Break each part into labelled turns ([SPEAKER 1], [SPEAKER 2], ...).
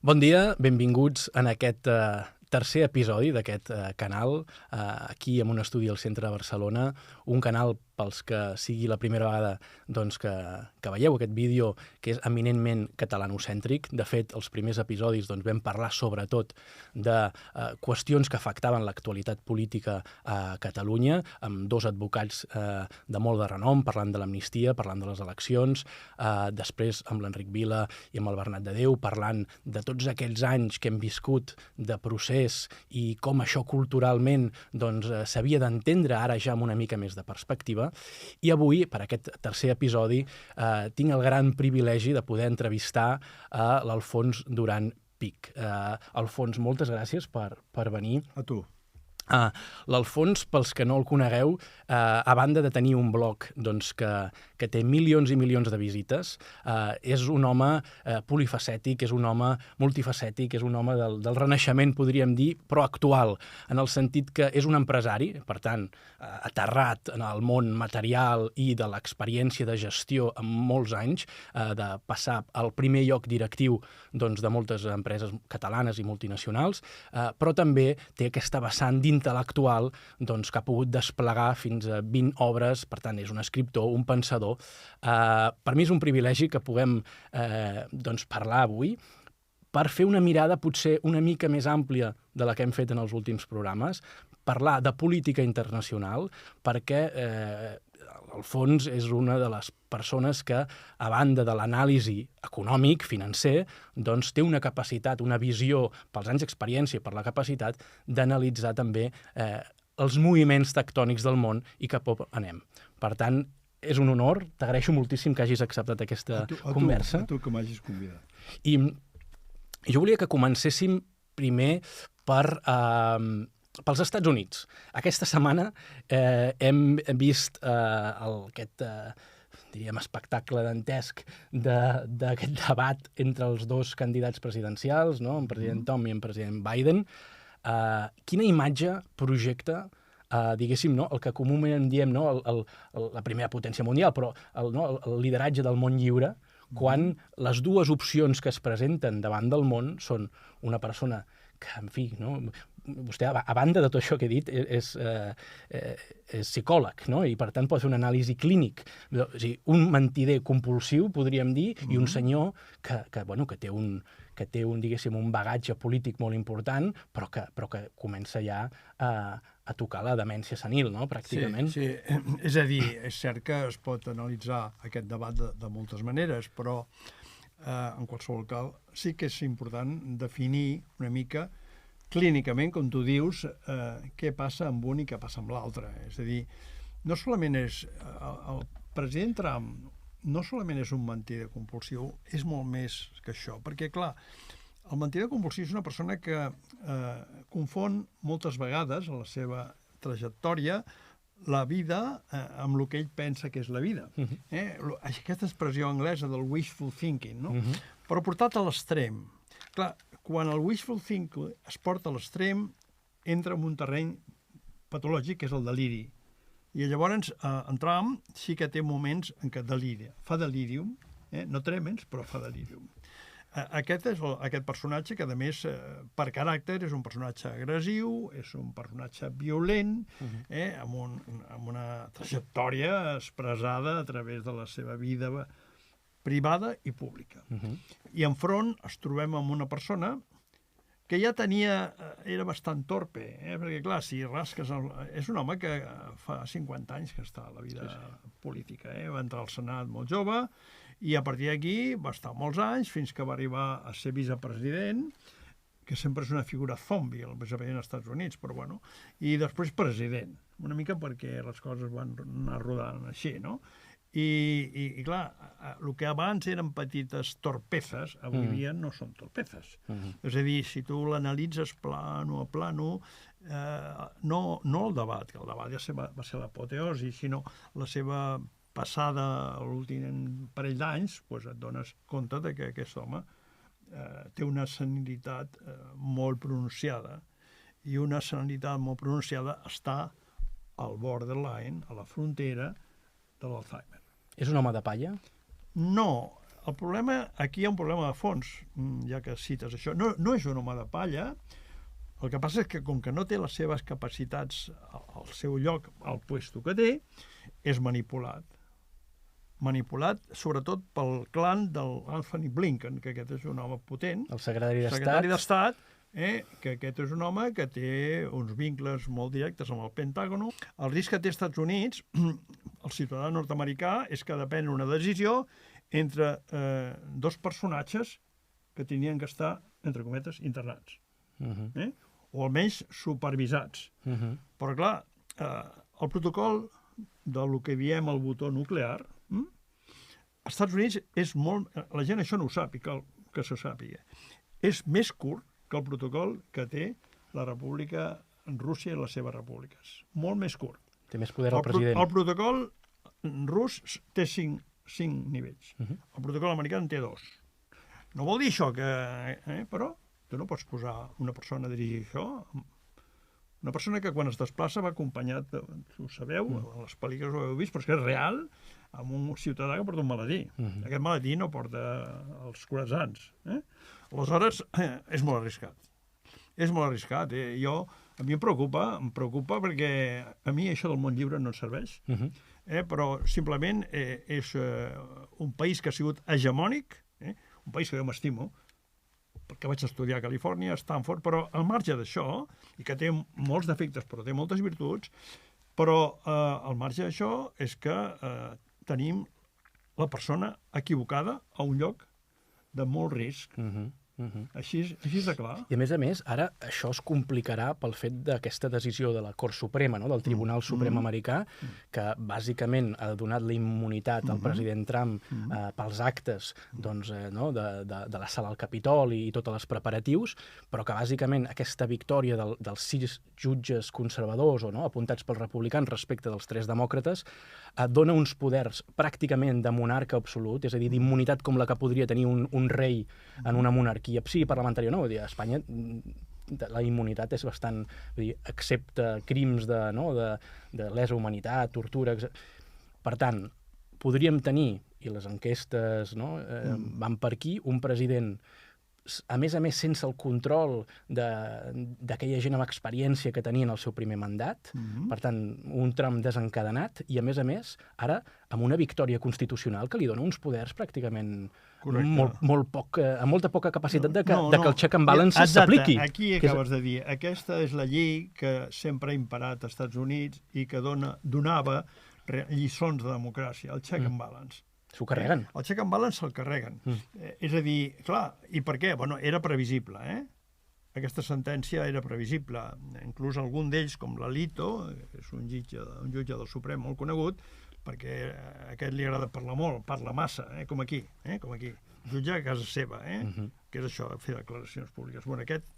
[SPEAKER 1] Bon dia, benvinguts en aquest tercer episodi d'aquest canal, aquí en un estudi al centre de Barcelona, un canal pels que sigui la primera vegada que veieu aquest vídeo, que és eminentment catalanocèntric. De fet, els primers episodis vam parlar sobretot de qüestions que afectaven l'actualitat política a Catalunya, amb dos advocats de molt de renom, parlant de l'amnistia, parlant de les eleccions, després amb l'Enric Vila i amb el Bernat de Déu, parlant de tots aquells anys que hem viscut de procés i com això culturalment s'havia d'entendre ara ja amb una mica més de perspectiva. I avui, per aquest tercer episodi, tinc el gran privilegi de poder entrevistar a l'Alfons Duran Pich. Alfons, moltes gràcies per venir.
[SPEAKER 2] A tu.
[SPEAKER 1] L'Alfons, pels que no el conegueu, a banda de tenir un blog que té milions i milions de visites, és un home polifacètic, és un home multifacètic, és un home del renaixement, podríem dir, però actual, en el sentit que és un empresari, per tant, aterrat en el món material i de l'experiència de gestió en molts anys, de passar al primer lloc directiu de moltes empreses catalanes i multinacionals, però també té aquesta vessant intel·lectual que ha pogut desplegar fins a 20 obres, per tant, és un escriptor, un pensador. Per mi és un privilegi que puguem parlar avui per fer una mirada potser una mica més àmplia de la que hem fet en els últims programes, parlar de política internacional, perquè Alfons és una de les persones que, a banda de l'anàlisi econòmic, financer, té una capacitat, una visió, pels anys d'experiència i per la capacitat d'analitzar també els moviments tectònics del món i cap on anem. Per tant, és un honor, t'agraeixo moltíssim que hagis acceptat aquesta conversa.
[SPEAKER 2] A tu que m'hagis convidat.
[SPEAKER 1] I jo volia que comencéssim primer pels Estats Units. Aquesta setmana hem vist aquest espectacle dantesc d'aquest debat entre els dos candidats presidencials, no? En president Trump i en president Biden. Quina imatge projecta, diguéssim, el que comúment diem la primera potència mundial, però el lideratge del món lliure, quan les dues opcions que es presenten davant del món són una persona que, en fi, vostè, a banda de tot això que he dit, és psicòleg, no? I per tant pot fer un anàlisi clínic. O sigui, un mentider compulsiu, podríem dir, i un senyor que té un, diguéssim, un bagatge polític molt important, però que comença ja a tocar la demència senil, no?, pràcticament.
[SPEAKER 2] Sí. És a dir, és cert que es pot analitzar aquest debat de moltes maneres, però en qualsevol cas sí que és important definir una mica clínicament, com tu dius, què passa amb un i què passa amb l'altre. És a dir, no solament és... El president Trump no solament és un mentider compulsiu, és molt més que això, perquè, clar, el mentider compulsiu és una persona que confon moltes vegades en la seva trajectòria la vida amb el que ell pensa que és la vida. Aquesta expressió anglesa del wishful thinking, no? Però portat a l'extrem. Clar, quan el wishful thinking es porta a l'extrem, entra en un terreny patològic, que és el deliri. I llavors, en Trump sí que té moments en què delira. Fa delirium, no tremens, però fa delirium. Aquest és aquest personatge que, a més, per caràcter, és un personatge agressiu, és un personatge violent, amb una trajectòria expressada a través de la seva vida privada i pública. I enfront es trobem amb una persona que ja era bastant torpe, perquè, clar, si rasques... És un home que fa 50 anys que està a la vida política, va entrar al Senat molt jove, i a partir d'aquí va estar molts anys, fins que va arribar a ser vicepresident, que sempre és una figura zombi, el vicepresident dels Estats Units, però bueno, i després president, una mica perquè les coses van anar rodant així, no? I clar, el que abans eren petites torpezes, avui dia no són torpezes. És a dir, si tu l'analitzes plano a plano, no el debat, que el debat ja va ser l'apoteosi, sinó la seva passada l'últim parell d'anys, et dones compte que aquest home té una senilitat molt pronunciada, i una senilitat molt pronunciada està al borderline, a la frontera de l'Alzheimer.
[SPEAKER 1] És un home de palla?
[SPEAKER 2] No, el problema, aquí hi ha un problema de fons, ja que cites això. No és un home de palla, el que passa és que com que no té les seves capacitats al seu lloc, al puesto que té, és manipulat. Manipulat sobretot pel clan del Anthony Blinken, que aquest és un home potent.
[SPEAKER 1] El secretari
[SPEAKER 2] d'Estat, que aquest és un home que té uns vincles molt directes amb el Pentágono. El risc que té als Estats Units, el ciutadà nord-americà, és que depèn una decisió entre dos personatges que tenien que estar, entre cometes, internats. O almenys supervisats. Però, clar, el protocol del que diem el botó nuclear, als Estats Units és molt... La gent això no ho sap i cal que se sàpiga. És més curt que el protocol que té la República Rússia i les seves repúbliques. Molt més curt.
[SPEAKER 1] Té més poder el president.
[SPEAKER 2] El protocol rus té 5 nivells. El protocol americà en té 2. No vol dir això que... Però tu no pots posar una persona a dirigir això. Una persona que quan es desplaça va acompanyat, ho sabeu, a les pel·lícules ho heu vist, però és que és real, amb un ciutadà que porta un maletí. Aquest maletí no porta els croissants. Aleshores, és molt arriscat. És molt arriscat. A mi em preocupa perquè a mi això del món lliure no em serveix, però simplement és un país que ha sigut hegemònic, un país que jo m'estimo, perquè vaig estudiar a Califòrnia, a Stanford, però al marge d'això, i que té molts defectes però té moltes virtuts, però al marge d'això és que tenim la persona equivocada a un lloc de molt risc. Així de clar.
[SPEAKER 1] I a més, ara això es complicarà pel fet d'aquesta decisió de la Cort Suprema, no? Del Tribunal Suprem americà, que bàsicament ha donat la immunitat al president Trump pels actes doncs, de l'assalt al Capitoli i tots els preparatius, però que bàsicament aquesta victòria dels 6 jutges conservadors o apuntats pels republicans respecte dels 3 demòcrates dona uns poders pràcticament de monarca absolut, és a dir, d'immunitat com la que podria tenir un rei en una monarquia parlamentària, no? Vull dir, a Espanya la immunitat és bastant... Vull dir, excepte crims de lesa humanitat, tortura... Per tant, podríem tenir, i les enquestes van per aquí, un president a més, sense el control d'aquella gent amb experiència que tenien el seu primer mandat, per tant, un Trump desencadenat, i a més, ara, amb una victòria constitucional que li dona uns poders pràcticament amb molta poca capacitat de que el check and balance s'apliqui.
[SPEAKER 2] Aquí acabes de dir, aquesta és la llei que sempre ha imperat als Estats Units i que donava lliçons de democràcia, el check and balance.
[SPEAKER 1] S'ho carreguen.
[SPEAKER 2] El check and balance se'l carreguen. És a dir, clar, i per què? Bueno, era previsible, Aquesta sentència era previsible. Inclús algun d'ells, com l'Alito, és un jutge del Suprem molt conegut, perquè a aquest li agrada parlar molt, parla massa, com aquí. Jutge a casa seva, que és això, fer declaracions públiques. Bueno, aquest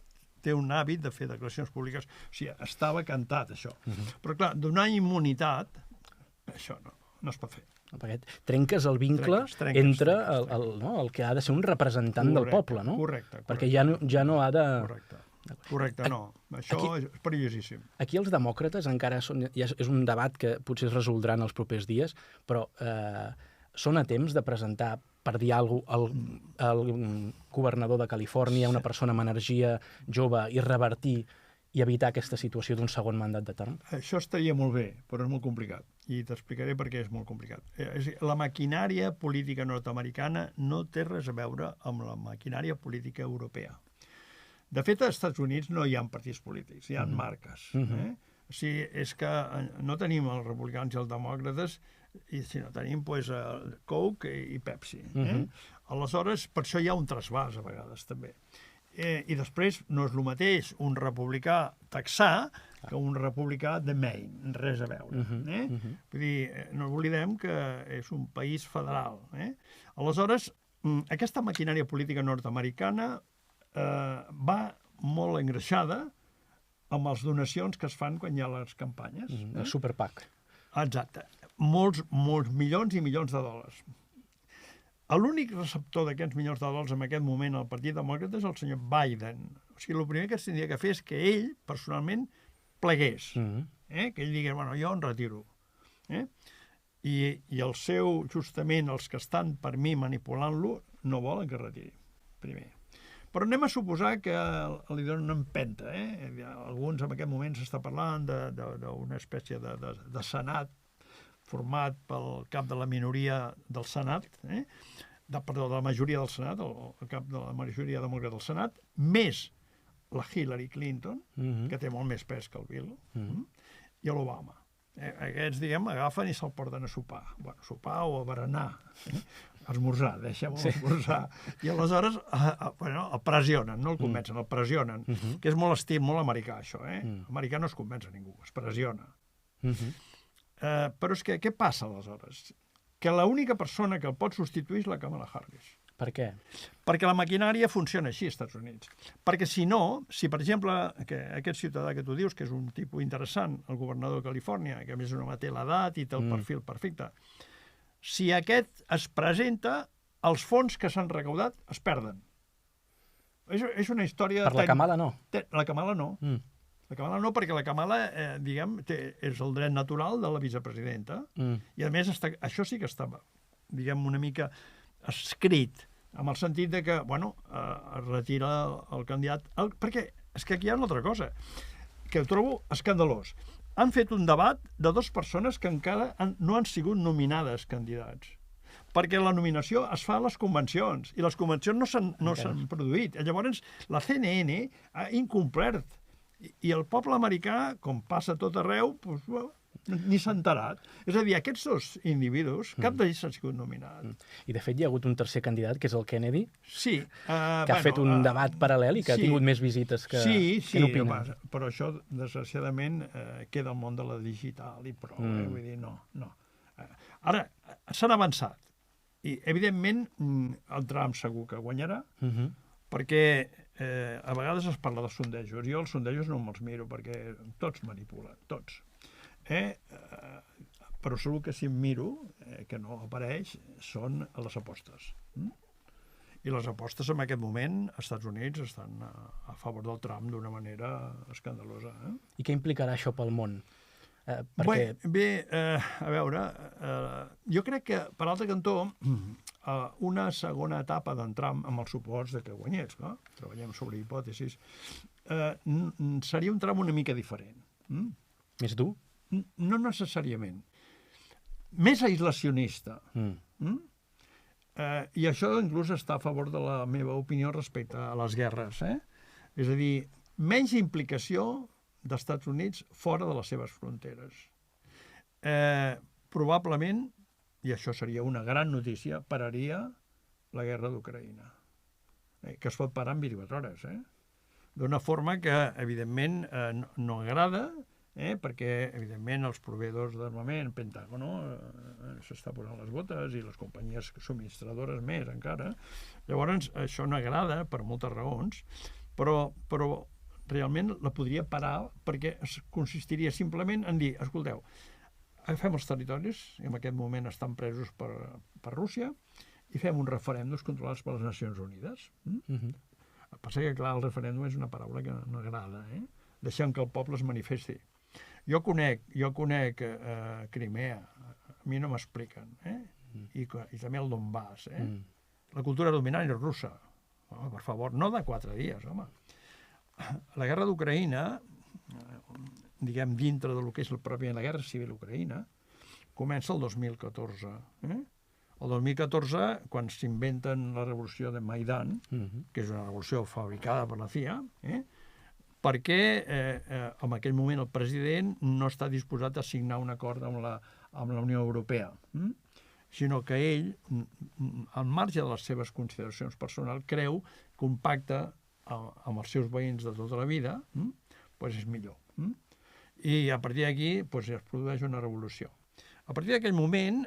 [SPEAKER 2] té un hàbit de fer declaracions públiques. O sigui, estava cantat, això. Però, clar, donar immunitat, això no es pot fer.
[SPEAKER 1] Perquè trenques el vincle entre el que ha de ser un representant del poble, no?
[SPEAKER 2] Correcte.
[SPEAKER 1] Perquè ja no ha de...
[SPEAKER 2] Correcte, no. Això és perillosíssim.
[SPEAKER 1] Aquí els demòcrates encara és un debat que potser es resoldrà en els propers dies, però són a temps de presentar, per dir alguna cosa, el governador de Califòrnia, una persona amb energia jove, i revertir i evitar aquesta situació d'un segon mandat de Trump?
[SPEAKER 2] Això estaria molt bé, però és molt complicat. I t'explicaré per què és molt complicat. La maquinària política nord-americana no té res a veure amb la maquinària política europea. De fet, als Estats Units no hi ha partits polítics, hi ha marques. O sigui, és que no tenim els republicans i els demòcrates, sinó tenim el Coke i Pepsi. Aleshores, per això hi ha un trasbàs a vegades, també. I després no és el mateix un republicà texà que un republicà de Maine, res a veure. Vull dir, no oblidem que és un país federal. Aleshores, aquesta maquinària política nord-americana va molt engreixada amb les donacions que es fan quan hi ha les campanyes.
[SPEAKER 1] El Super PAC.
[SPEAKER 2] Exacte. Molts milions i milions de dòlars. L'únic receptor d'aquests milions de dòlars en aquest moment al Partit Demòcrata és el senyor Biden. O sigui, el primer que es tindria que fer és que ell, personalment, plegués. Que ell digués, bueno, jo em retiro. i el seu, justament, els que estan per mi manipulant-lo, no volen que es retiri, primer. Però anem a suposar que li donen una empenta. Alguns en aquest moment s'està parlant d'una espècie de senat format pel cap de la minoria del Senat, perdó, de la majoria del Senat, el cap de la majoria demòcrata del Senat, més la Hillary Clinton, que té molt més pes que el Bill, i l'Obama. Aquests, diguem, agafen i se'l porten a sopar. Bueno, sopar o a berenar. Esmorzar, deixem-ho esmorzar. I aleshores, el pressionen, no el convencen, el pressionen, que és molt estil, molt americà, això. Americà no es convenç a ningú, es pressiona. Però és que, què passa aleshores? Que l'única persona que el pot substituir és la Kamala Harris.
[SPEAKER 1] Per què?
[SPEAKER 2] Perquè la maquinària funciona així als Estats Units. Perquè si no, si per exemple aquest ciutadà que tu dius, que és un tipus interessant, el governador de Califòrnia, que a més no té l'edat i té el perfil perfecte, si aquest es presenta, els fons que s'han recaudat es perden. És una història...
[SPEAKER 1] Per la Kamala no?
[SPEAKER 2] La Kamala no. La Kamala no, perquè la Kamala, diguem, és el dret natural de la vicepresidenta. I a més, això sí que està, diguem, una mica escrit, amb el sentit de que, bueno, es retira el candidat... Perquè és que aquí hi ha una altra cosa, que ho trobo escandalós. Han fet un debat de dues persones que encara no han sigut nominades candidats. Perquè la nominació es fa a les convencions, i les convencions no s'han produït. Llavors, la CNN ha incomplert. I el poble americà, com passa tot arreu, doncs, ni s'ha enterat. És a dir, aquests dos individus, cap d'ells s'ha sigut nominat.
[SPEAKER 1] I, de fet, hi ha hagut un tercer candidat, que és el Kennedy,
[SPEAKER 2] sí,
[SPEAKER 1] que ha fet un debat paral·lel i que ha tingut més visites que n'opina.
[SPEAKER 2] Però això, desgraciadament, queda al món de la digital i prou. Vull dir, no. Ara, s'han avançat. I, evidentment, el Trump segur que guanyarà, perquè a vegades es parla dels sondejos. Jo els sondejos no me'ls miro, perquè tots manipulen, tots. Però segur que si em miro, que no apareix, són a les apostes. I les apostes en aquest moment als Estats Units estan a favor del Trump d'una manera escandalosa.
[SPEAKER 1] I què implicarà això pel món?
[SPEAKER 2] Bé, a veure, jo crec que, per l'altre cantó, una segona etapa d'en Trump, amb els suports de que guanyés, no? Treballem sobre hipòtesis, seria un Trump una mica diferent.
[SPEAKER 1] Més dur?
[SPEAKER 2] No necessàriament. Més aislacionista. I això inclús està a favor de la meva opinió respecte a les guerres. És a dir, menys implicació dels Estats Units fora de les seves fronteres. Probablement, i això seria una gran notícia, pararia la guerra d'Ucraïna, que es pot parar en 24 hores. D'una forma que, evidentment, no agrada, perquè, evidentment, els proveïdors d'armament, Pentágono, s'està posant les botes, i les companyies subministradores més, encara. Llavors, això no agrada per moltes raons, però realment la podria parar perquè consistiria simplement en dir, escolteu, agafem els territoris, i en aquest moment estan presos per Rússia, i fem uns referèndums controlats per les Nacions Unides. El que passa que, clar, el referèndum és una paraula que no agrada. Deixem que el poble es manifesti. Jo conec Crimea, a mi no m'expliquen, i també el Donbass. La cultura dominant és russa. Home, per favor, no de 4 dies, home. La guerra d'Ucraïna, diguem, dintre del que és la guerra civil ucraïna, comença el 2014. El 2014, quan s'inventen la revolució de Maidan, que és una revolució fabricada per la CIA, perquè en aquell moment el president no està disposat a signar un acord amb la Unió Europea, sinó que ell, al marge de les seves consideracions personals, creu que un pacte amb els seus veïns de tota la vida és millor. I a partir d'aquí es produeix una revolució. A partir d'aquell moment,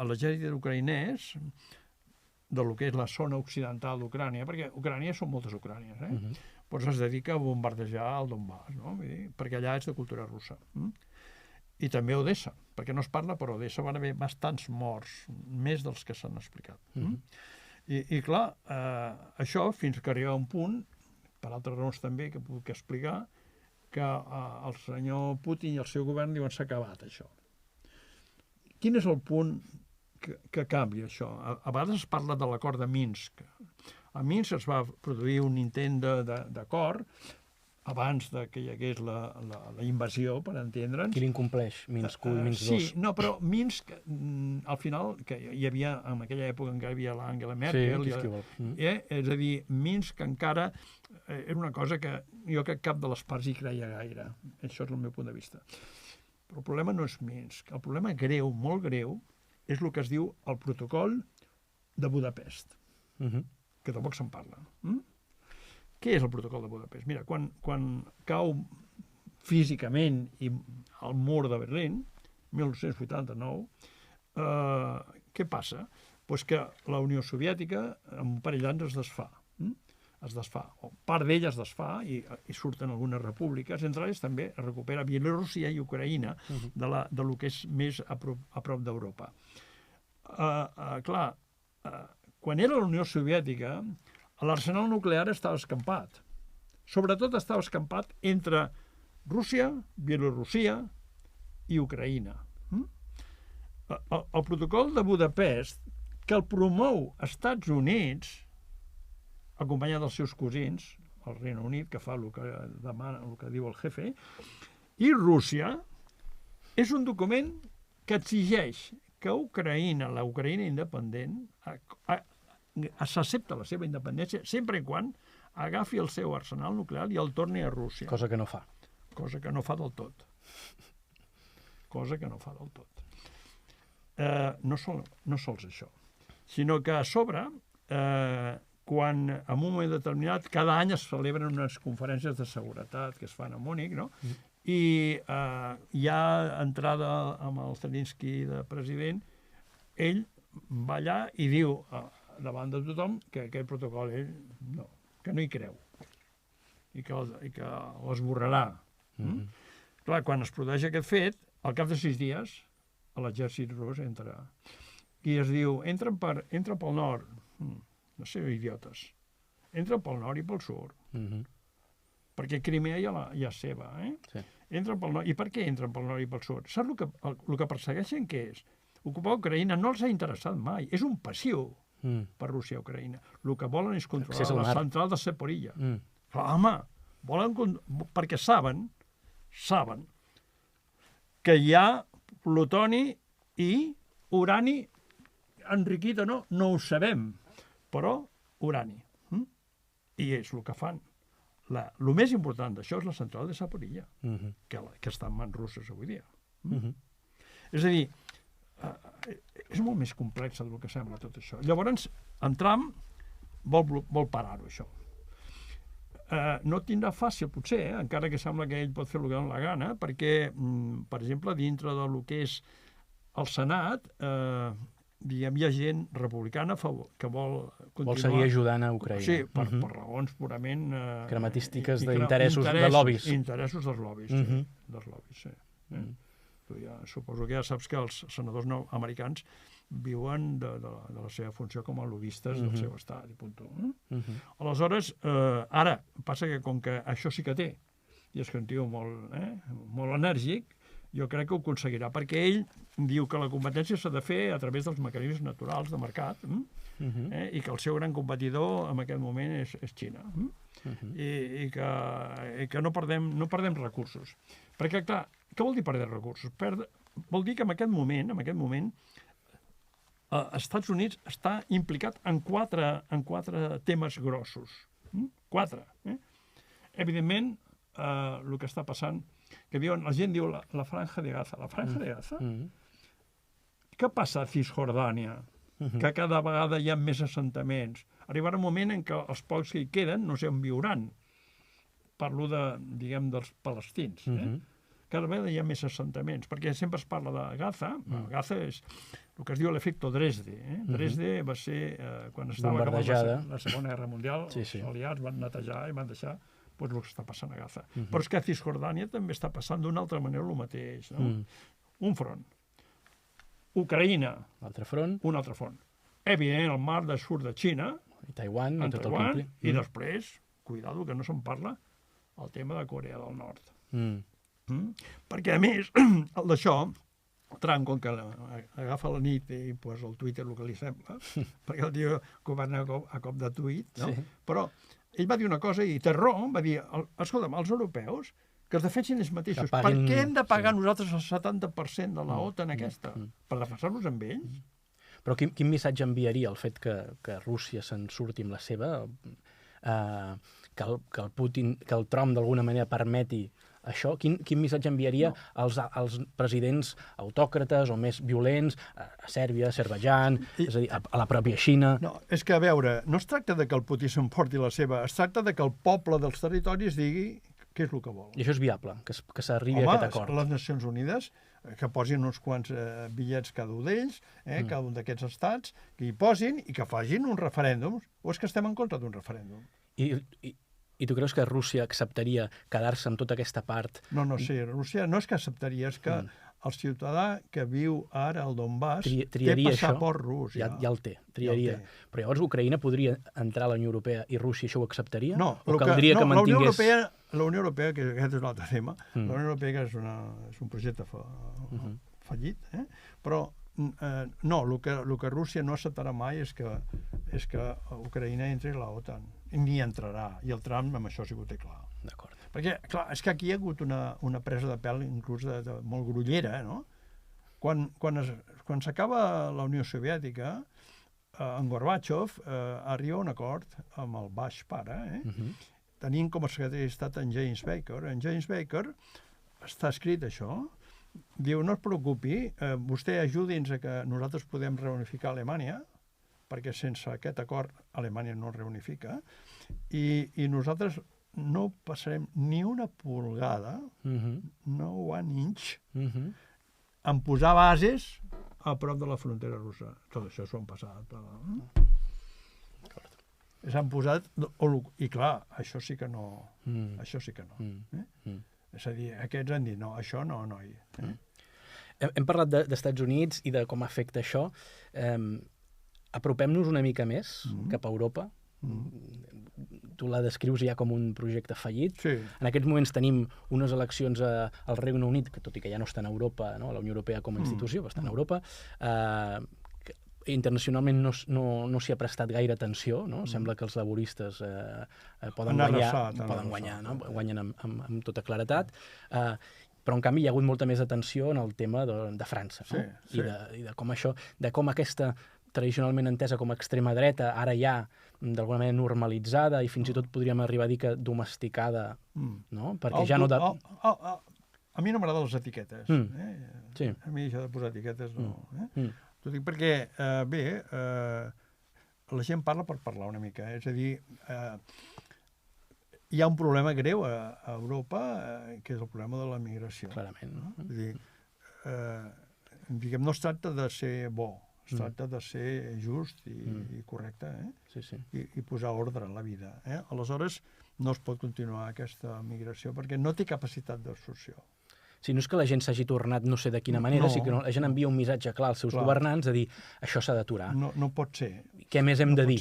[SPEAKER 2] l'exèrcit ucraïnès, del que és la zona occidental d'Ucrània, perquè Ucrània són moltes Ucrànies, es dedica a bombardejar el Donbass, perquè allà és de cultura russa. I també Odessa, perquè no es parla, però a Odessa van haver bastants morts, més dels que s'han explicat. I clar, això fins que arriba a un punt, per altres raons també que puc explicar, que el senyor Putin i el seu govern diuen s'ha acabat això. quin és el punt que canvia això? A vegades es parla de l'acord de Minsk. A Minsk es va produir un intent d'acord abans que hi hagués la invasió, per entendre'ns.
[SPEAKER 1] Qui l'incompleix? Minsk 1 i Minsk 2.
[SPEAKER 2] Sí, no, però Minsk, al final, que hi havia, en aquella època encara hi havia l'Angela Merkel, és a dir, Minsk encara era una cosa que jo crec que cap de les parts hi creia gaire. Això és el meu punt de vista. Però el problema no és Minsk. El problema greu, molt greu, és el que es diu el protocol de Budapest, que tampoc se'n parla. Què és el protocol de Budapest? Mira, quan cau físicament el mur de Berlín, 1989, què passa? Pues que la Unió Soviètica en un parell d'anys es desfà. O part d'ella es desfà i surten algunes repúbliques, entre elles també es recupera Bielorússia i Ucraïna de lo que és més a prop d'Europa. Clar, quan era la Unió Soviètica, l'arsenal nuclear estava escampat. Sobretot estava escampat entre Rússia, Bielorússia i Ucraïna. El protocol de Budapest, que el promou Estats Units, acompanyat dels seus cosins, el Regne Unit, que fa el que demana, el que diu el jefe, i Rússia, és un document que exigeix que la Ucraïna independent, s'accepta la seva independència sempre quan agafi el seu arsenal nuclear i el torni a Rússia.
[SPEAKER 1] Cosa que no fa.
[SPEAKER 2] Cosa que no fa del tot. No sols això, sinó que a sobre, quan en un moment determinat, cada any es celebren unes conferències de seguretat que es fan a Múnich, no? I hi ha entrada amb el Zelensky de president, ell va allà i diu davant de tothom que aquest protocol ell que no hi creu i que l'esborrarà. Clar, quan es produeix aquest fet, al cap de 6 dies, l'exèrcit rus entra i es diu, entren pel nord. No sé, idiotes. Entren pel nord i pel sud. Perquè Crimea ja és seva.
[SPEAKER 1] Sí.
[SPEAKER 2] Entren pel nord. I per què entren pel nord i pel sud? Saps el que persegueixen què és? Ocupar Ucraïna no els ha interessat mai. És un passiu per Rússia a Ucraïna. El que volen és controlar la central de Zaporizhia. Home, perquè saben que hi ha plutoni i urani enriquit o no ho sabem, però urani. I és el que fan. El més important d'això és la central de Zaporizhia, que està en mans russes avui dia. És a dir, és molt més complex del que sembla tot això. Llavors, en Trump vol parar-ho, això. No tindrà fàcil, potser, encara que sembla que ell pot fer el que dona la gana, perquè, per exemple, dintre del que és el Senat, hi ha gent republicana que vol continuar...
[SPEAKER 1] Vol seguir ajudant a Ucraïna.
[SPEAKER 2] Sí, per raons purament...
[SPEAKER 1] crematístiques d'interessos de lobbies.
[SPEAKER 2] Interessos dels lobbies, sí. Tu suposo que ja saps que els senadors americans viuen de la seva funció com a lobbistes del seu estat, i punt. Aleshores, ara, passa que com que això sí que té, i és que un tio molt enèrgic, jo crec que ho aconseguirà, perquè ell diu que la competència s'ha de fer a través dels mecanismes naturals de mercat, i que el seu gran competidor en aquest moment és Xina, i que no perdem recursos. Perquè, clar, què vol dir perdre recursos? Vol dir que en aquest moment, Estats Units està implicat en quatre temes grossos. 4. Evidentment, el que està passant, que la gent diu la franja de Gaza. La franja de Gaza? Què passa a Cisjordània? Que cada vegada hi ha més assentaments. Arribarà un moment en què els pocs que hi queden no sé on viuran. Parlo dels palestins. Cada vegada hi ha més assentaments, perquè sempre es parla de Gaza. Gaza és el que es diu l'efecte Dresde. Dresde va ser, quan estava acabant la Segona Guerra Mundial, els aliats van netejar i van deixar el que està passant a Gaza. Però és que a Cisjordània també està passant d'una altra manera el mateix. Un front. Ucraïna. Un altre front. Evidentment, el mar de sud de Xina.
[SPEAKER 1] I Taiwan.
[SPEAKER 2] I després, cuidado que no se'n parla, el tema de Corea del Nord. Perquè, a més, d'això, Trump, com que agafa la nit i posa al Twitter el que li sembla, perquè el tio governa a cop de tuit, no?
[SPEAKER 1] Sí.
[SPEAKER 2] Però ell va dir una cosa i té raó, va dir, escolta'm, els europeus, que els defensin ells mateixos. Per què hem de pagar nosaltres el 70% de la OTAN aquesta? Per defensar-los amb ells?
[SPEAKER 1] Però quin missatge enviaria el fet que Rússia se'n surti amb la seva, que el Trump d'alguna manera permeti això? Quin missatge enviaria als presidents autòcrates o més violents, a Sèrbia, a Azerbaidjan, és a dir, a la pròpia Xina?
[SPEAKER 2] No, és que, a veure, no es tracta de que el Putin s'emporti la seva, es tracta de que el poble dels territoris digui què és el que vol.
[SPEAKER 1] I això és viable, que s'arribi a aquest acord?
[SPEAKER 2] Home, les Nacions Unides, que posin uns quants bitllets cada un d'ells, cada un d'aquests estats, que hi posin i que facin un referèndum. O és que estem en contra d'un referèndum?
[SPEAKER 1] I tu creus que Rússia acceptaria quedar-se amb tota aquesta part?
[SPEAKER 2] No, sí, Rússia no és que acceptaria, és que el ciutadà que viu ara al Donbass té passaport rus.
[SPEAKER 1] Ja el té, triaria. Però llavors Ucraïna podria entrar a la Unió Europea i Rússia això ho acceptaria?
[SPEAKER 2] No,
[SPEAKER 1] o caldria que mantingués...
[SPEAKER 2] La Unió Europea, que aquest és un altre tema, la Unió Europea és un projecte fallit, però no, el que Rússia no acceptarà mai és que Ucraïna entri a l'OTAN. Ni entrarà. I el Trump amb això sí que ho té clar.
[SPEAKER 1] D'acord.
[SPEAKER 2] Perquè, clar, és que aquí hi ha hagut una presa de pèl inclús de molt grollera, no? Quan s'acaba la Unió Soviètica, en Gorbachev arriba a un acord amb el baix pare, tenint com a secretari d'Estat en James Baker. En James Baker està escrit això, diu, no es preocupi, vostè ajudi'ns a que nosaltres podem reunificar Alemanya, perquè sense aquest acord Alemanya no es reunifica, i nosaltres no passarem ni una polgada, no one inch, en posar bases a prop de la frontera russa. Tot això s'ho han passat. S'han posat... I clar, això sí que no. Això sí que no. És a dir, aquests han dit, no, això no, noi.
[SPEAKER 1] Hem parlat d'Estats Units i de com afecta això. Apropem-nos una mica més cap a Europa. Tu la descrius ja com un projecte fallit.
[SPEAKER 2] Sí.
[SPEAKER 1] En aquests moments tenim unes eleccions al Regne Unit, que tot i que ja no està en Europa, no? La Unió Europea com a institució, està en Europa, internacionalment no s'hi ha prestat gaire atenció, no? Sembla que els laboristes poden guanyar, no? Guanyen amb tota claretat. Però, en canvi, hi ha hagut molta més atenció en el tema de França, no? I de com això, de com aquesta tradicionalment entesa com a extrema dreta, ara ja d'alguna manera normalitzada i fins i tot podríem arribar a dir que domesticada, no? Perquè ja no...
[SPEAKER 2] A mi no m'agraden les etiquetes.
[SPEAKER 1] Sí.
[SPEAKER 2] A mi això de posar etiquetes no. T'ho dic perquè, bé, la gent parla per parlar una mica. És a dir, hi ha un problema greu a Europa, que és el problema de la migració.
[SPEAKER 1] Clarament.
[SPEAKER 2] És a dir, diguem, no es tracta de ser bo, es tracta de ser just i correcte, i posar ordre en la vida. Aleshores, no es pot continuar aquesta migració perquè no té capacitat d'absorció.
[SPEAKER 1] Si no és que la gent s'hagi tornat no sé de quina manera, sí que la gent envia un missatge clar als seus governants a dir això s'ha d'aturar.
[SPEAKER 2] No pot ser.
[SPEAKER 1] Què més hem de dir?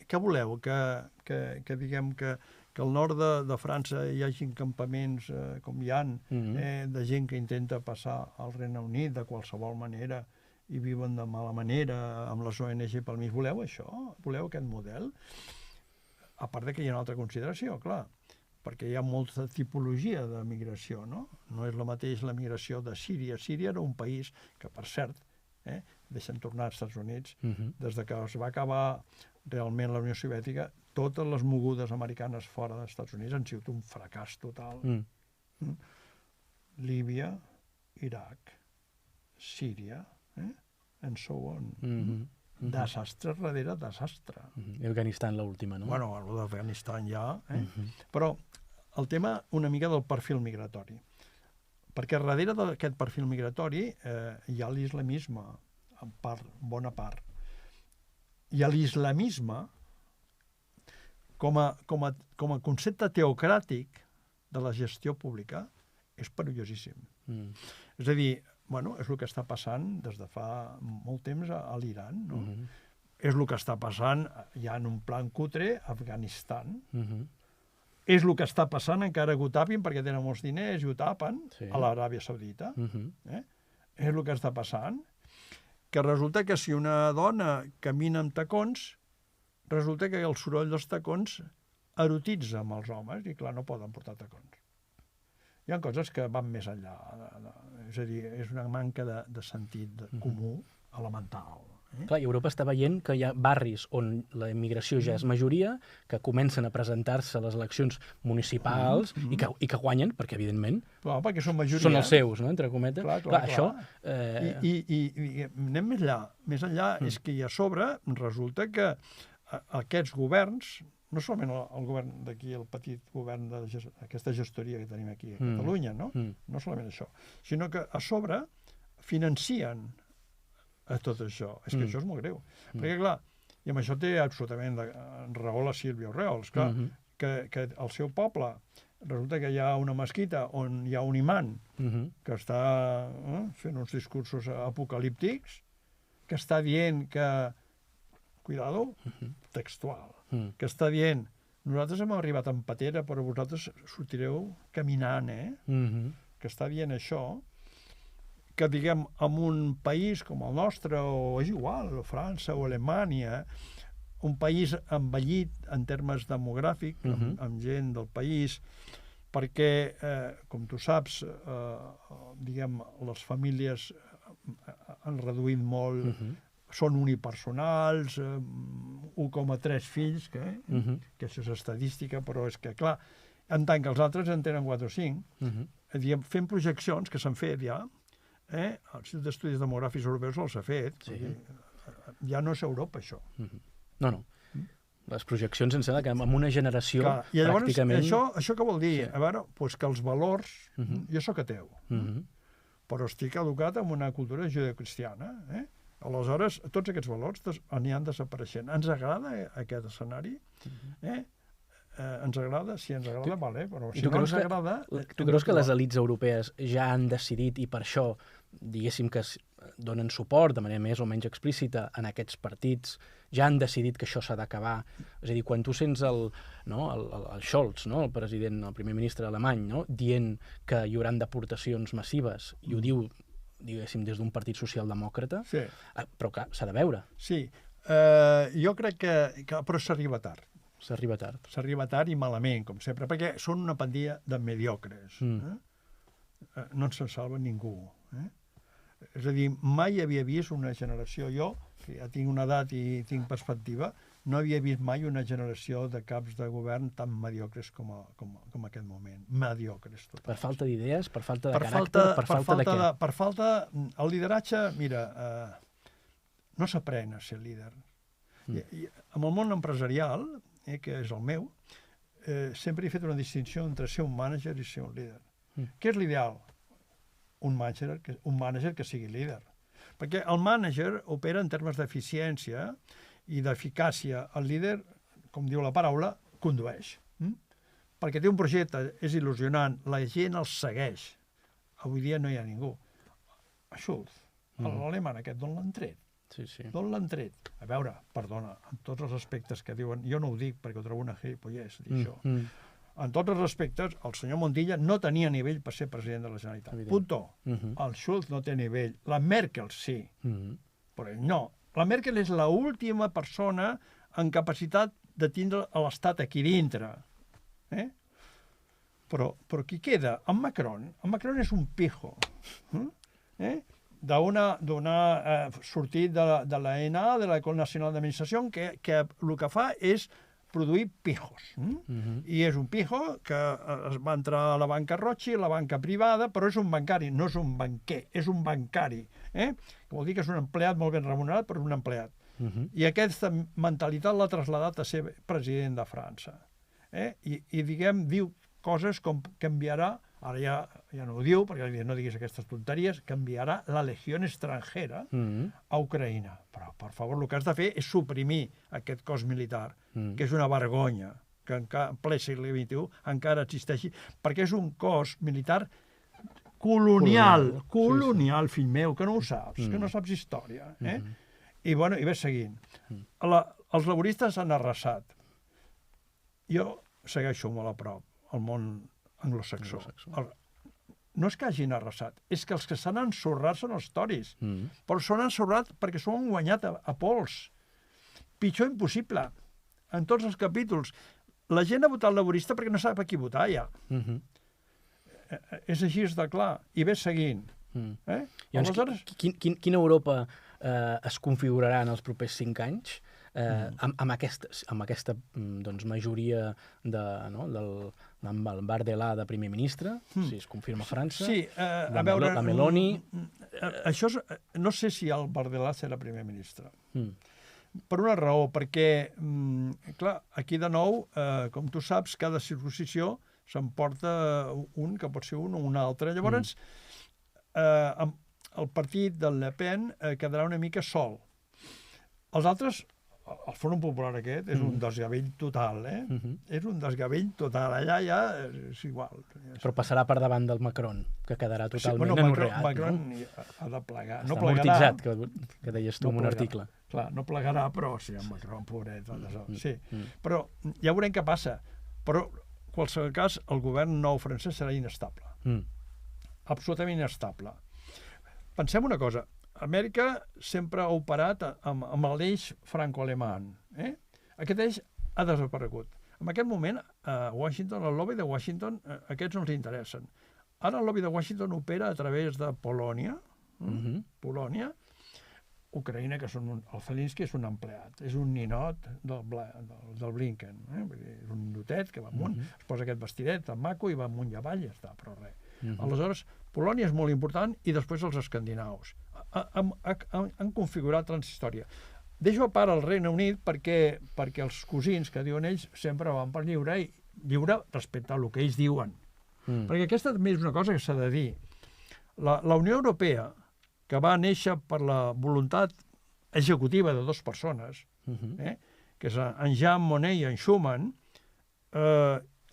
[SPEAKER 2] Què voleu? Que diguem que al nord de França hi hagi campaments com hi ha, de gent que intenta passar al Regne Unit de qualsevol manera i viuen de mala manera amb les ONG pel mig. Voleu això? Voleu aquest model? A part que hi ha una altra consideració, clar, perquè hi ha molta tipologia de migració, no? No és la mateix la migració de Síria. Síria era un país que, per cert, deixen tornar als Estats Units, des que es va acabar realment la Unió Soviètica, totes les mogudes americanes fora dels Estats Units han sigut un fracàs total. Líbia, Iraq, Síria, and so on. Desastre darrere desastre.
[SPEAKER 1] I Afganistan l'última, no?
[SPEAKER 2] Bueno, el d'Afganistan ja. Però el tema una mica del perfil migratori. Perquè darrere d'aquest perfil migratori hi ha l'islamisme, en part, bona part. I l'islamisme, com a concepte teocràtic de la gestió pública, és perillosíssim. És a dir, és el que està passant des de fa molt temps a l'Iran, no? És el que està passant ja en un plan cutre a Afganistan. És el que està passant, encara que ho tapin perquè tenen molts diners i ho tapen, a l'Aràbia Saudita. és el que està passant, que resulta que si una dona camina amb tacons, resulta que el soroll dels tacons erotitza amb els homes i, clar, no poden portar tacons. Hi ha coses que van més enllà. És a dir, és una manca de sentit comú elemental.
[SPEAKER 1] Clar, i Europa està veient que hi ha barris on la immigració ja és majoria, que comencen a presentar-se a les eleccions municipals i que guanyen, perquè, evidentment,
[SPEAKER 2] clar, perquè són majoria.
[SPEAKER 1] Són els seus, no?, entre cometes.
[SPEAKER 2] Clar.
[SPEAKER 1] Això...
[SPEAKER 2] I anem més enllà. Més enllà és que a sobre resulta que aquests governs, no solament el govern d'aquí, el petit govern d'aquesta gestoria que tenim aquí a Catalunya, no? No solament això, sinó que a sobre financien a tot això. És que això és molt greu. Perquè, clar, i amb això té absolutament raó la Sílvia Orriols, clar, que al seu poble resulta que hi ha una mesquita on hi ha un imant que està fent uns discursos apocalíptics, que està dient que, cuidado, textual, que està dient, nosaltres hem arribat en patera, però vosaltres sortireu caminant, que està dient això, que, diguem, en un país com el nostre, o és igual, França o Alemanya, un país envellit en termes demogràfics, amb gent del país, perquè, com tu saps, diguem, les famílies han reduït molt, són unipersonals, 1,3 fills, que això és estadística, però és que, clar, en tant que els altres en tenen 4 o 5, fent projeccions que s'han fet ja, el Institut d'Estudis Demogràfics Europeus els ha fet, ja no és Europa, això.
[SPEAKER 1] No. Les projeccions em sembla que en una generació
[SPEAKER 2] i llavors,
[SPEAKER 1] pràcticament...
[SPEAKER 2] Això què vol dir? A veure, que els valors... Jo sóc ateu, però estic educat en una cultura judeocristiana, Aleshores, tots aquests valors aniran desapareixent. Ens agrada aquest escenari? Ens agrada? Si ens agrada, vale, però si no ens agrada...
[SPEAKER 1] Tu creus que les elits europees ja han decidit, i per això, diguéssim que donen suport de manera més o menys explícita en aquests partits, ja han decidit que això s'ha d'acabar? És a dir, quan tu sents el Scholz, el president, el primer ministre alemany, dient que hi haurà deportacions massives, i ho diu, diguéssim, des d'un partit socialdemòcrata, però clar, s'ha de veure.
[SPEAKER 2] Sí, jo crec que... Però s'arriba tard.
[SPEAKER 1] S'arriba tard.
[SPEAKER 2] S'arriba tard i malament, com sempre, perquè són una pandilla de mediocres. No ens en salva ningú. És a dir, mai havia vist una generació, jo, que ja tinc una edat i tinc perspectiva, no havia vist mai una generació de caps de govern tan mediocres com aquest moment. Mediocres, tot.
[SPEAKER 1] Per falta d'idees, per falta de caràcter, per falta de què?
[SPEAKER 2] Per falta... El lideratge, mira, no s'aprèn a ser líder. I amb el món empresarial, que és el meu, sempre he fet una distinció entre ser un mànager i ser un líder. Què és l'ideal? Un mànager que sigui líder. Perquè el mànager opera en termes d'eficiència i d'eficàcia. El líder, com diu la paraula, condueix. Perquè té un projecte, és il·lusionant, la gent el segueix. Avui dia no hi ha ningú. Schulz, l'alemany aquest, d'on l'han tret? D'on l'han tret? A veure, perdona, en tots els aspectes que diuen, jo no ho dic perquè ho trobo una gilipollès, dir això. En tots els aspectes, el senyor Montilla no tenia nivell per ser president de la Generalitat. Punto. El Schulz no té nivell. La Merkel sí, però ell no. La Merkel és l'última persona en capacitat de tindre l'Estat aquí dintre. Però qui queda? En Macron. En Macron és un pijo. Sortit de l'ENA, de l'École Nacional d'Administració, que el que fa és produir pijos. I és un pijo que es va entrar a la banca Rothschild, la banca privada, però és un bancari, no és un banquer, és un bancari. Que vol dir que és un empleat molt ben remunerat, però és un empleat. I aquesta mentalitat l'ha traslladat a ser president de França. I diguem, diu coses com canviarà, ara ja no ho diu, perquè no diguis aquestes tonteries, canviarà la legió estrangera a Ucraïna. Però, per favor, el que has de fer és suprimir aquest cos militar, que és una vergonya, que en ple segle XXI encara existeixi, perquè és un cos militar colonial, fill meu, que no ho saps, que no saps història. I ves seguint. Els laboristes han arrasat. Jo segueixo molt a prop el món anglosaxó. no és que hagin arrasat, és que els que s'han ensorrat són els toris. Però s'han ensorrat perquè s'ho han guanyat a pols. Pitjor impossible. En tots els capítols. La gent ha votat laborista perquè no sap a qui votar, ja. És així de clar. I ve seguint.
[SPEAKER 1] Aleshores... Quina Europa es configurarà en els propers 5 anys amb aquesta majoria amb el Bardella de primer ministre, si es confirma a França, la Meloni...
[SPEAKER 2] Això no sé si el Bardella serà primer ministre. Per una raó, perquè, clar, aquí de nou, com tu saps, cada circunscripció s'emporta un, que pot ser un o un altre. Llavors, el partit del Le Pen quedarà una mica sol. Els altres, el Front Popular aquest, és un desgavell total, És un desgavell total. Allà ja és igual.
[SPEAKER 1] Però passarà per davant del Macron, que quedarà totalment anorreat.
[SPEAKER 2] Macron ha de plegar.
[SPEAKER 1] Està amortitzat, que deies tu en un article.
[SPEAKER 2] Clar, no plegarà, però sí, en Macron, pobret. Sí. Però ja veurem què passa. Però, en qualsevol cas, el govern nou francès serà inestable. Absolutament inestable. Pensem una cosa. Amèrica sempre ha operat amb l'eix franco-alemany. Aquest eix ha desaparegut. En aquest moment, a Washington, el lobby de Washington, aquests no els interessen. Ara el lobby de Washington opera a través de Polònia, Ucraïna, que són el Zelensky és un empleat, és un ninot del Blinken. És un ninotet que va amunt, es posa aquest vestidet tan maco i va amunt i avall i ja està, però res. Aleshores, Polònia és molt important i després els escandinaus. Han configurat transhistòria. Deixo a part el Regne Unit perquè els cosins, que diuen ells, sempre van per lliure respecte al que ells diuen. Perquè aquesta també és una cosa que s'ha de dir. La Unió Europea, que va néixer per la voluntat executiva de dues persones, que és en Jean Monnet i en Schuman,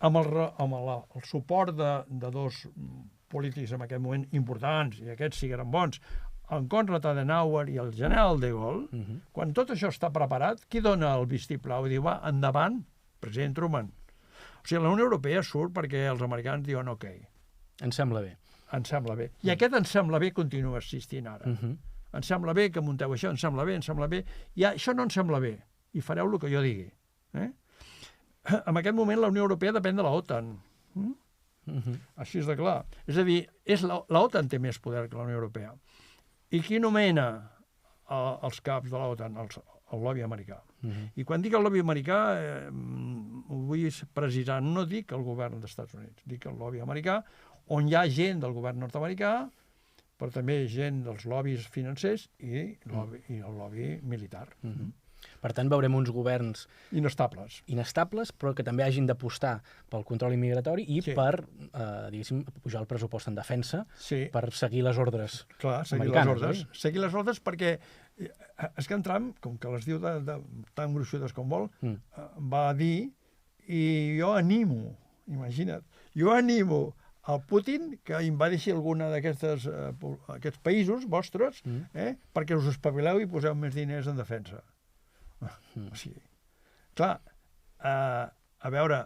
[SPEAKER 2] amb el suport de dos polítics en aquest moment importants, i aquests sí que eren bons, en Konrad Adenauer i el general de Gaulle, quan tot això està preparat, qui dona el vistiplau? Diu, va, endavant, president Truman. O sigui, la Unió Europea surt perquè els americans diuen ok.
[SPEAKER 1] Em sembla bé.
[SPEAKER 2] Em sembla bé. I aquest em sembla bé continua existint ara. Em sembla bé que munteu això, em sembla bé. I això no em sembla bé. I fareu el que jo digui. En aquest moment la Unió Europea depèn de la OTAN. Així és de clar. És a dir, la OTAN té més poder que la Unió Europea. I qui nomena els caps de la OTAN? El lobby americà. I quan dic el lobby americà, ho vull precisar, no dic el govern dels Estats Units, dic el lobby americà, on hi ha gent del govern nord-americà, però també gent dels lobbies financers i el lobby militar.
[SPEAKER 1] Per tant, veurem uns governs
[SPEAKER 2] inestables,
[SPEAKER 1] però que també hagin d'apostar pel control immigratori i per, diguéssim, pujar el pressupost en defensa per seguir les ordres americanes.
[SPEAKER 2] Seguir les ordres perquè és que en Trump, com que les diu tan gruixudes com vol, va dir, i jo animo, imagina't, al Putin que invadeixi alguna d'aquests països vostres perquè us espavileu i poseu més diners en defensa. O sigui, clar, a veure,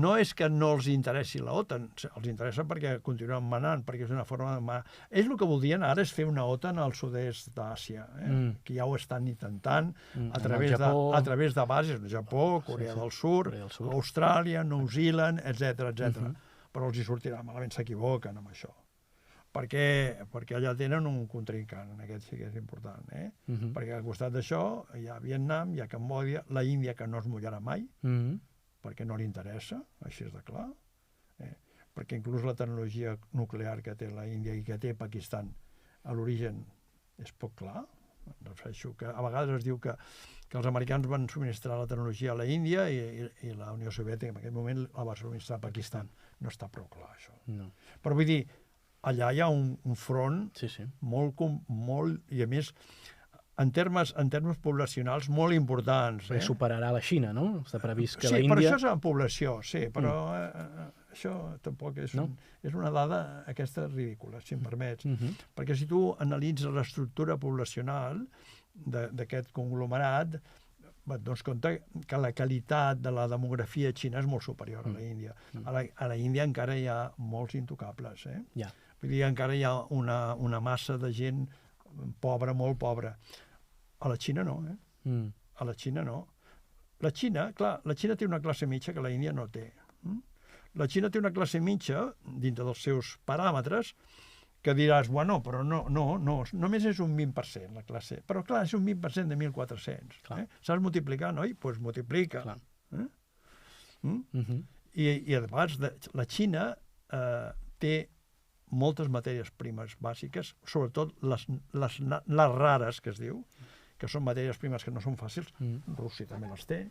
[SPEAKER 2] no és que no els interessi la OTAN, els interessa perquè continuen manant, perquè és una forma de manar. Ells el que voldrien ara és fer una OTAN al sud-est d'Àsia, que ja ho estan intentant a través de bases, Japó, Corea del Sur, Austràlia, Nou Zealand, etc. Però els hi sortirà malament, s'equivoquen amb això. Perquè allà tenen un contrincant, aquest sí que és important, perquè al costat d'això hi ha Vietnam, hi ha Cambòdia, la Índia, que no es mullarà mai, perquè no li interessa, així és de clar, perquè inclús la tecnologia nuclear que té la Índia i que té Pakistan a l'origen és poc clar. Refereixo que a vegades es diu que els americans van subministrar la tecnologia a la Índia i la Unió Soviètica en aquell moment la va subministrar a Pakistan. No està prou clar, això. Però vull dir, allà hi ha un front molt, i a més, en termes poblacionals molt importants.
[SPEAKER 1] Superarà la Xina, no? Està previst que la Índia...
[SPEAKER 2] Sí, però això és en població, però això tampoc és una dada aquesta ridícula, si em permets. Perquè si tu analitzes l'estructura poblacional d'aquest conglomerat, et dones compte que la qualitat de la demografia xina és molt superior a la Índia. A la Índia encara hi ha molts intocables.
[SPEAKER 1] Ja.
[SPEAKER 2] Vull dir, encara hi ha una massa de gent pobra, molt pobra. A la Xina no, A la Xina no. La Xina té una classe mitja que la Índia no té. La Xina té una classe mitja, dintre dels seus paràmetres, que diràs, bueno, però no, només és un 20% la classe. Però, clar, és un 20% de 1.400. Saps multiplicar, no? Doncs multiplica. I, a més, la Xina té moltes matèries primes bàsiques, sobretot les rares, que es diu, que són matèries primes que no són fàcils. Rússia també les té.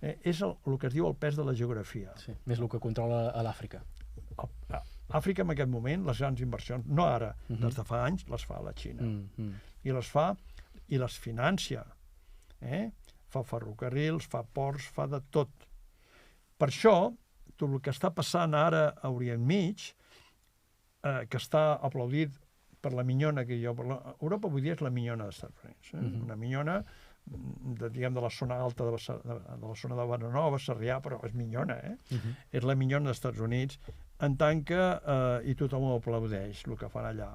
[SPEAKER 2] És el que es diu el pes de la geografia.
[SPEAKER 1] Sí, més el que controla a l'Àfrica.
[SPEAKER 2] Àfrica, en aquest moment, les grans inversions, no ara, des de fa anys, les fa la Xina. I les fa i les financia. Fa ferrocarrils, fa ports, fa de tot. Per això, tot el que està passant ara a Orient Mig, que està aplaudit per la minyona que jo... Europa avui dia és la minyona dels Estats Units. Una minyona de la zona alta de la zona de Bonanova, Sarrià, però és minyona, És la minyona dels Estats Units, en tant que i tothom ho aplaudeix, el que fan allà.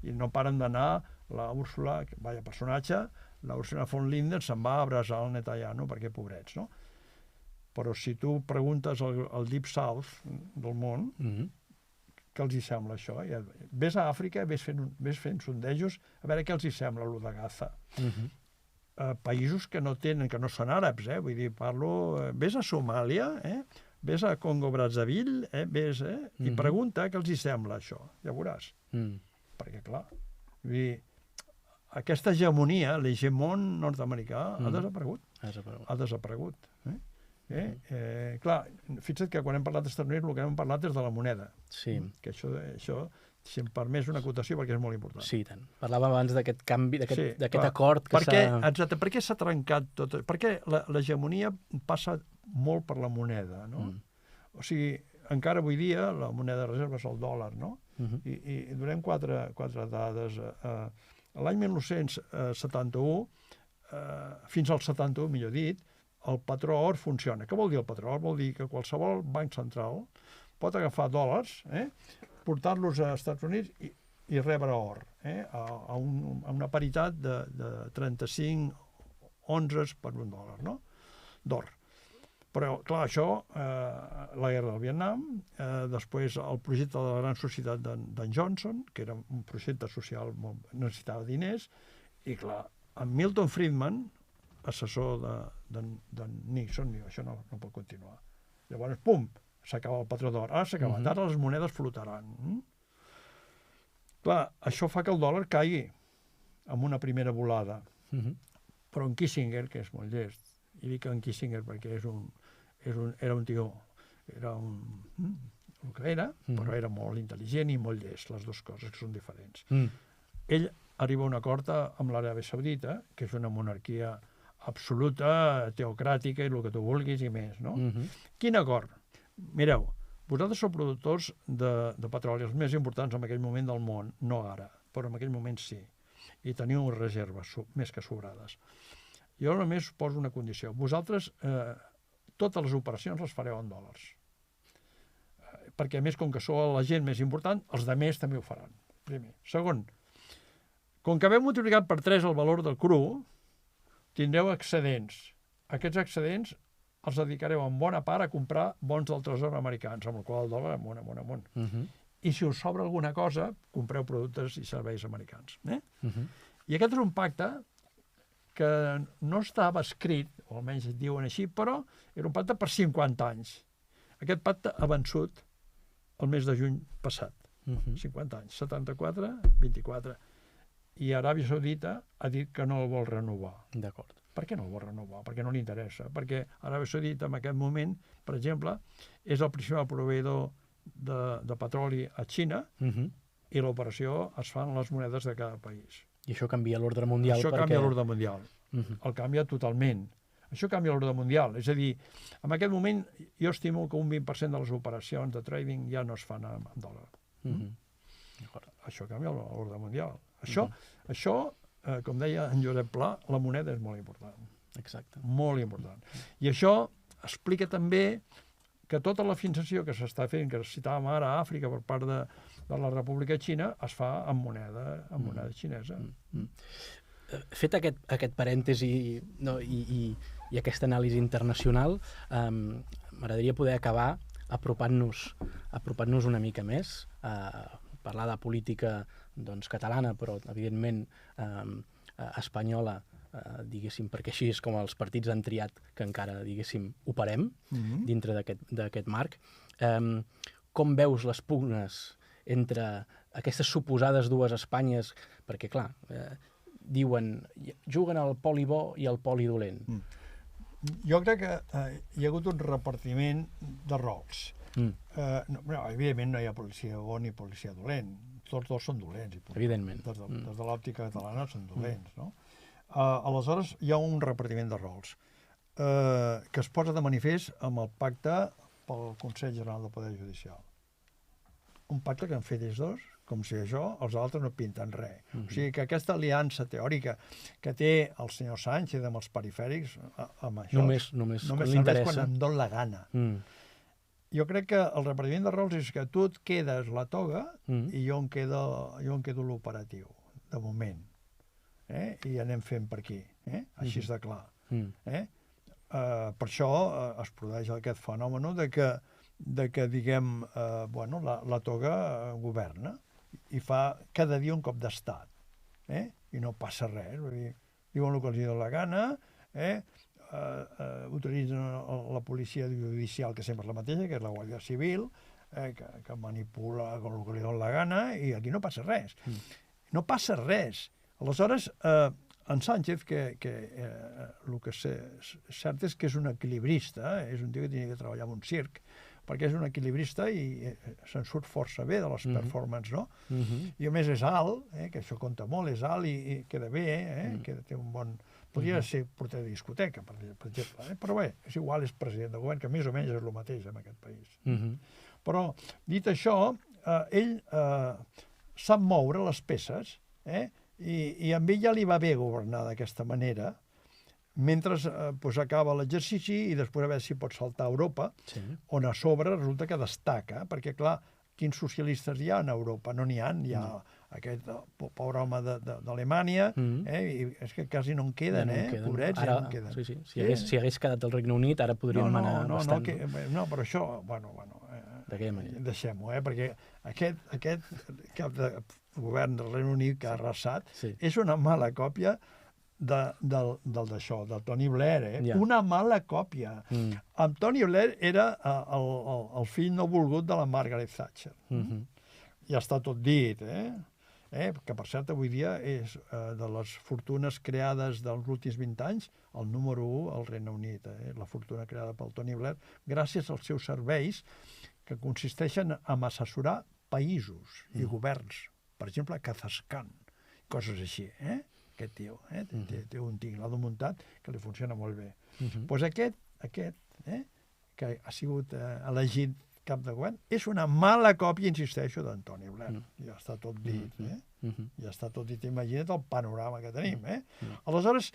[SPEAKER 2] I no paren d'anar la Úrsula, vaya personatge, la Úrsula von Linden se'n va a abraçar el Netanyahu, perquè pobrets, no? Però si tu preguntes al Deep South del món, què els hi sembla això? Ves a Àfrica, ves fent sondejos, a veure què els hi sembla, allò de Gaza. Països que no són àrabs, vull dir, ves a Somàlia, ves a Congo-Brazzaville, i pregunta què els hi sembla això, ja veuràs. Perquè, clar, vull dir, aquesta hegemonia, l'hegemon nord-americà, ha desaparegut. Ha desaparegut. Clar, fixa't que quan hem parlat dels Estats Units el que hem parlat és de la moneda.
[SPEAKER 1] Sí.
[SPEAKER 2] Que això, si em permets una acotació, perquè és molt important.
[SPEAKER 1] Sí, tant. Parlàvem abans d'aquest canvi, d'aquest acord que s'ha...
[SPEAKER 2] Exacte, per què s'ha trencat tot? Perquè l'hegemonia passa molt per la moneda, no? O sigui, encara avui dia la moneda de reserva és el dòlar, no? I donem quatre dades. L'any 1971, fins al 71, millor dit, el patró or funciona. Què vol dir el patró or? Vol dir que qualsevol banc central pot agafar dòlars, portar-los als Estats Units i rebre or, a una paritat de 35 onzes per un dòlar, no? D'or. Però, clar, això, la guerra del Vietnam, després el projecte de la gran societat d'en Johnson, que era un projecte social, necessitava diners, i, clar, en Milton Friedman, assessor d'en Nixon, diu, això no pot continuar. Llavors, pum, s'acaba el patró d'or. Ara s'ha acabat, ara les monedes flotaran. Clar, això fa que el dòlar caigui amb una primera volada. Però en Kissinger, que és molt llest, i dic en Kissinger perquè era un tio, era el que era, però era molt intel·ligent i molt llest, les dues coses que són diferents. Ell arriba a un acord amb l'Aràbia Saudita, que és una monarquia absoluta, teocràtica i el que tu vulguis i més, no? Quin acord? Mireu, vosaltres sou productors de petroli, els més importants en aquell moment del món, no ara, però en aquell moment sí, i teniu reserves més que sobrades. Jo només poso una condició. Vosaltres totes les operacions les fareu en dòlars. Perquè, a més, com que sou la gent més important, els altres també ho faran. Primer. Segon, com que haveu multiplicat per 3 el valor del cru, tindreu excedents. Aquests excedents els dedicareu en bona part a comprar bons del tresor americans, amb el qual el dòlar amunt. I si us sobra alguna cosa, compreu productes i serveis americans. I aquest és un pacte que no estava escrit, o almenys es diuen així, però era un pacte per 50 anys. Aquest pacte ha vençut el mes de juny passat. 50 anys, 74, 24. I Aràbia Saudita ha dit que no el vol renovar.
[SPEAKER 1] D'acord.
[SPEAKER 2] Per què no el vol renovar? Perquè no li interessa. Perquè Aràbia Saudita en aquest moment, per exemple, és el principal proveïdor de petroli a Xina i l'operació es fa en les monedes de cada país.
[SPEAKER 1] I això canvia l'ordre mundial.
[SPEAKER 2] Això canvia l'ordre mundial. El canvia totalment. Això canvia l'ordre mundial. És a dir, en aquest moment jo estimo que un 20% de les operacions de trading ja no es fan en dòlar. Això canvia l'ordre mundial. Això, com deia en Josep Pla, la moneda és molt important.
[SPEAKER 1] Exacte.
[SPEAKER 2] Molt important. I això explica també que tota la financiació que s'està fent, que citàvem ara a Àfrica per part de la República Xina, es fa amb moneda xinesa.
[SPEAKER 1] Fet aquest parèntesi, no, i aquesta anàlisi internacional, m'agradaria poder acabar apropant-nos una mica més a parlar de política doncs, catalana, però evidentment espanyola, diguéssim, perquè així és com els partits han triat que encara, diguéssim, operem dintre d'aquest marc. Com veus les pugnes entre aquestes suposades dues Espanyes? Perquè, clar, diuen, juguen al poli bo i al poli dolent.
[SPEAKER 2] Jo crec que hi ha hagut un repartiment de rols. Evidentment no hi ha policia bo ni policia dolent. Tots dos són dolents.
[SPEAKER 1] Evidentment.
[SPEAKER 2] Des de l'òptica catalana són dolents, no? Aleshores, hi ha un repartiment de rols que es posa de manifest amb el pacte pel Consell General del Poder Judicial. Un pacte que han fet ells dos, com si això, els altres no pinten res. O sigui que aquesta aliança teòrica que té el senyor Sánchez amb els perifèrics, amb això
[SPEAKER 1] només
[SPEAKER 2] serveix quan em dóna la gana. Jo crec que el repartiment de rols és que tu et quedes la toga i jo em quedo l'operatiu, de moment. I anem fent per aquí, així és de clar. Per això es produeix aquest fenomen de que diguem, la toga governa i fa cada dia un cop d'estat, i no passa res. Diuen el que els dona la gana, utilitzen la policia judicial, que sempre és la mateixa, que és la Guàrdia Civil, que manipula el que li dona la gana, i aquí no passa res. No passa res. Aleshores, en Sánchez, el que és cert és que és un equilibrista, és un tio que tenia que treballar en un circ, perquè és un equilibrista i se'n surt força bé de les performances, no? I a més és alt, que això compta molt, és alt i queda bé, que té un bon... Podria ser porter de discoteca, per exemple, però bé, és igual, és president de govern, que més o menys és el mateix en aquest país. Però, dit això, ell sap moure les peces, i amb ell ja li va bé governar d'aquesta manera, mentre acaba l'exercici i després a veure si pot saltar a Europa, on a sobre resulta que destaca, perquè, clar, quins socialistes hi ha en Europa? No n'hi ha, hi ha aquest pobre home d'Alemanya, i és que quasi no en queden, pobrets, ja no en queden.
[SPEAKER 1] Si hagués quedat el Regne Unit, ara podríem manar bastant.
[SPEAKER 2] No, però això,
[SPEAKER 1] d'aquella manera.
[SPEAKER 2] Deixem-ho, perquè aquest cap de govern del Regne Unit que ha arrasat és una mala còpia d'això, del Tony Blair, una mala còpia. En Tony Blair era el fill no volgut de la Margaret Thatcher. Ja està tot dit, que per cert avui dia és de les fortunes creades dels últims 20 anys el número 1 al Regne Unit, la fortuna creada pel Tony Blair, gràcies als seus serveis que consisteixen en assessorar països i governs, per exemple Kazakhstan, coses així, aquest tio, té un tinglado muntat que li funciona molt bé. Doncs aquest, que ha sigut elegit cap de govern, és una mala còpia, insisteixo, d'Antoni Blair. Ja està tot dit, ja està tot dit. Imagina't el panorama que tenim, Aleshores,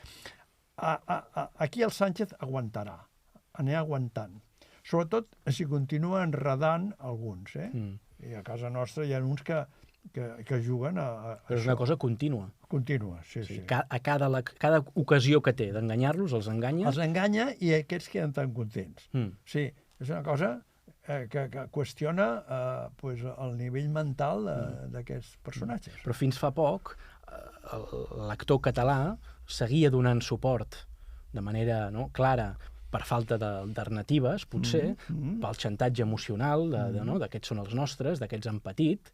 [SPEAKER 2] aquí el Sánchez aguantarà, anirà aguantant. Sobretot si continua enredant alguns, I a casa nostra hi ha uns que juguen a
[SPEAKER 1] Però és una cosa contínua.
[SPEAKER 2] Contínua, sí.
[SPEAKER 1] A cada ocasió que té d'enganyar-los, els enganya.
[SPEAKER 2] Els enganya i aquests queden tan contents. Sí, és una cosa que qüestiona el nivell mental d'aquests personatges.
[SPEAKER 1] Però fins fa poc, l'actor català seguia donant suport de manera clara per falta d'alternatives, potser, pel xantatge emocional, d'aquests són els nostres, d'aquests han patit,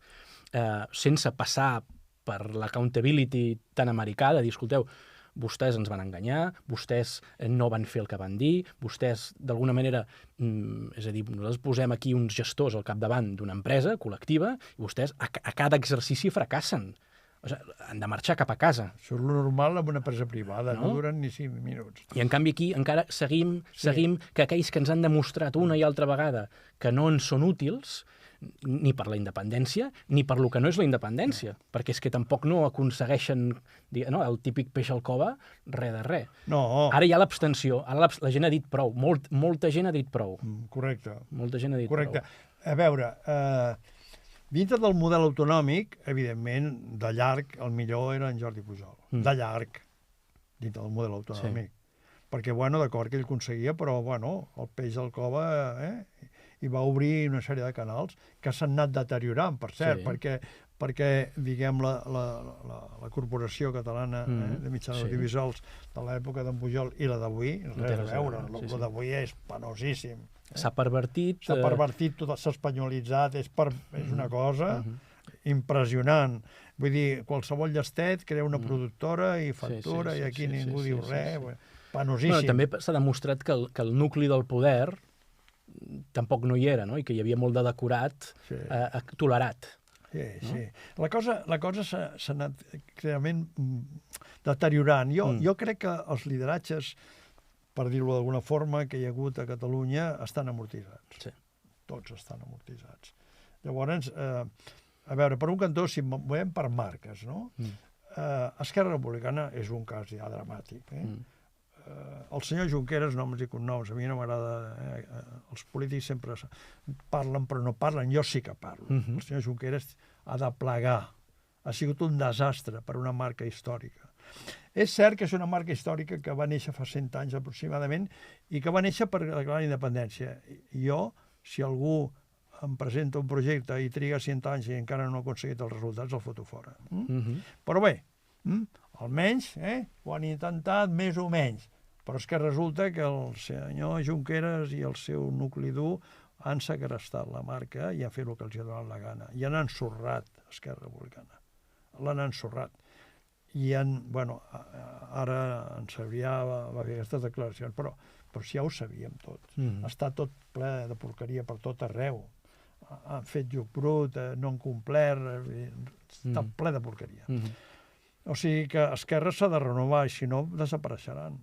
[SPEAKER 1] sense passar per l'accountability tan americà de dir, escolteu, vostès ens van enganyar, vostès no van fer el que van dir, vostès, d'alguna manera, és a dir, nosaltres posem aquí uns gestors al capdavant d'una empresa col·lectiva i vostès a cada exercici fracassen. O sigui, han de marxar cap a casa.
[SPEAKER 2] Això és lo normal amb una empresa privada, no
[SPEAKER 1] No?
[SPEAKER 2] duren ni 5 minuts.
[SPEAKER 1] I en canvi aquí encara seguim que aquells que ens han demostrat una i altra vegada que no ens són útils, ni per la independència, ni per lo que no és la independència, perquè és que tampoc no aconsegueixen, no, el típic peix al cova, res de res.
[SPEAKER 2] No,
[SPEAKER 1] Ara hi ha l'abstenció, ara la gent ha dit prou, molta gent ha dit prou.
[SPEAKER 2] correcte.
[SPEAKER 1] Molta gent ha dit
[SPEAKER 2] Correcte.
[SPEAKER 1] prou.
[SPEAKER 2] A veure, dintre del model autonòmic, evidentment, de llarg, el millor era en Jordi Pujol. De llarg, dintre del model autonòmic. Perquè, bueno, d'acord que ell aconseguia, però, bueno, el peix al cova, i va obrir una sèrie de canals que s'han anat deteriorant, per cert, perquè diguem, la Corporació Catalana de Mitjans Audiovisuals de l'època d'en Pujol i la d'avui, res a veure. La d'avui és penosíssim.
[SPEAKER 1] S'ha pervertit.
[SPEAKER 2] S'ha pervertit, tot s'ha espanyolitzat, és una cosa impressionant. Vull dir, qualsevol llestet crea una productora i factura i aquí ningú diu res. Penosíssim.
[SPEAKER 1] També s'ha demostrat que el nucli del poder tampoc no hi era, no? I que hi havia molt de decorat tolerat.
[SPEAKER 2] Sí. La cosa s'ha anat realment deteriorant. Jo crec que els lideratges, per dir-ho d'alguna forma, que hi ha hagut a Catalunya, estan amortitzats.
[SPEAKER 1] Sí.
[SPEAKER 2] Tots estan amortitzats. Llavors, a veure, per un cantó, si veiem per marques, no? Esquerra Republicana és un cas ja dramàtic. El senyor Junqueras, noms i cognoms, a mi no m'agrada... Els polítics sempre parlen, però no parlen. Jo sí que parlo. El senyor Junqueras ha de plegar. Ha sigut un desastre per una marca històrica. És cert que és una marca històrica que va néixer fa 100 anys aproximadament i que va néixer per declarar la independència. Jo, si algú em presenta un projecte i triga 100 anys i encara no ha aconseguit els resultats, el foto fora. Però bé, almenys ho han intentat més o menys. Però és que resulta que el senyor Junqueras i el seu nucli dur han segrestat la marca i han fet el que els ha donat la gana. I han ensorrat Esquerra Republicana. L'han ensorrat. I ara en Sabrià va fer aquestes declaracions, però si ja ho sabíem tot. Està tot ple de porqueria per tot arreu. Han fet joc brut, no han complert, està ple de porqueria. O sigui que Esquerra s'ha de renovar, i si no, desapareixeran.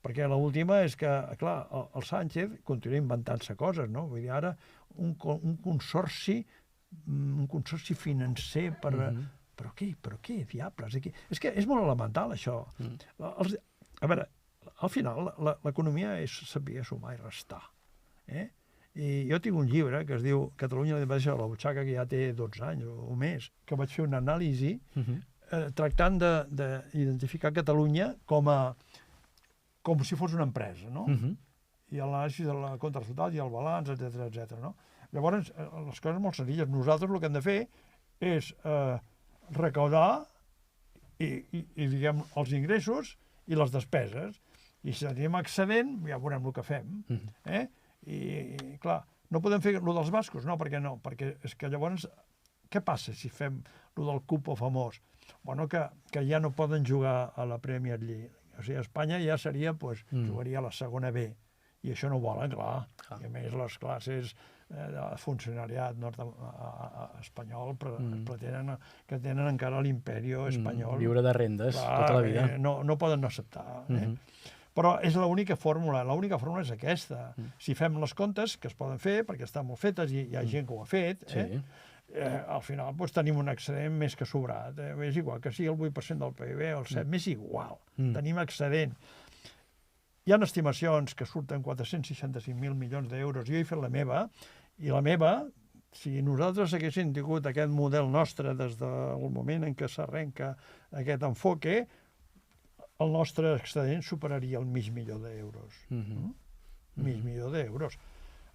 [SPEAKER 2] Perquè l'última és que, clar, el Sánchez continua inventant-se coses, no? Vull dir, ara un consorci financer per... Però què, diables? És que és molt elemental, això. A veure, al final, l'economia és saber sumar i restar. I jo tinc un llibre que es diu Catalunya la independència de la butxaca, que ja té 12 anys o més, que vaig fer una anàlisi tractant d'identificar Catalunya com si fos una empresa, no? I l'anàlisi de la contraresultat i el balanç, etc. No? Llavors, les coses molt senzilles. Nosaltres el que hem de fer és recaudar i diguem, els ingressos i les despeses. I si tenim excedent, ja veurem el que fem. I, clar, no podem fer el dels bascos, no, perquè és que llavors, què passa si fem el del cupo famós? Bueno, que ja no poden jugar a la Premier League. O sigui, Espanya ja seria, jugaria a la segona B. I això no ho volen, clar. I a més, les classes de funcionariat espanyol pretenen que tenen encara l'imperi espanyol.
[SPEAKER 1] Viure de rendes tota la vida.
[SPEAKER 2] No poden acceptar. Però és l'única fórmula. L'única fórmula és aquesta. Si fem les comptes, que es poden fer, perquè estan molt fetes i hi ha gent que ho ha fet, al final tenim un excedent més que sobrat. És igual que sigui el 8% del PIB o el 7%, m'és igual. Tenim excedent. Hi ha estimacions que surten 465.000 milions d'euros. Jo he fet la meva, i la meva, si nosaltres haguéssim tingut aquest model nostre des del moment en què s'arrenca aquest enfoque, el nostre excedent superaria el mig milió d'euros. Mig milió d'euros.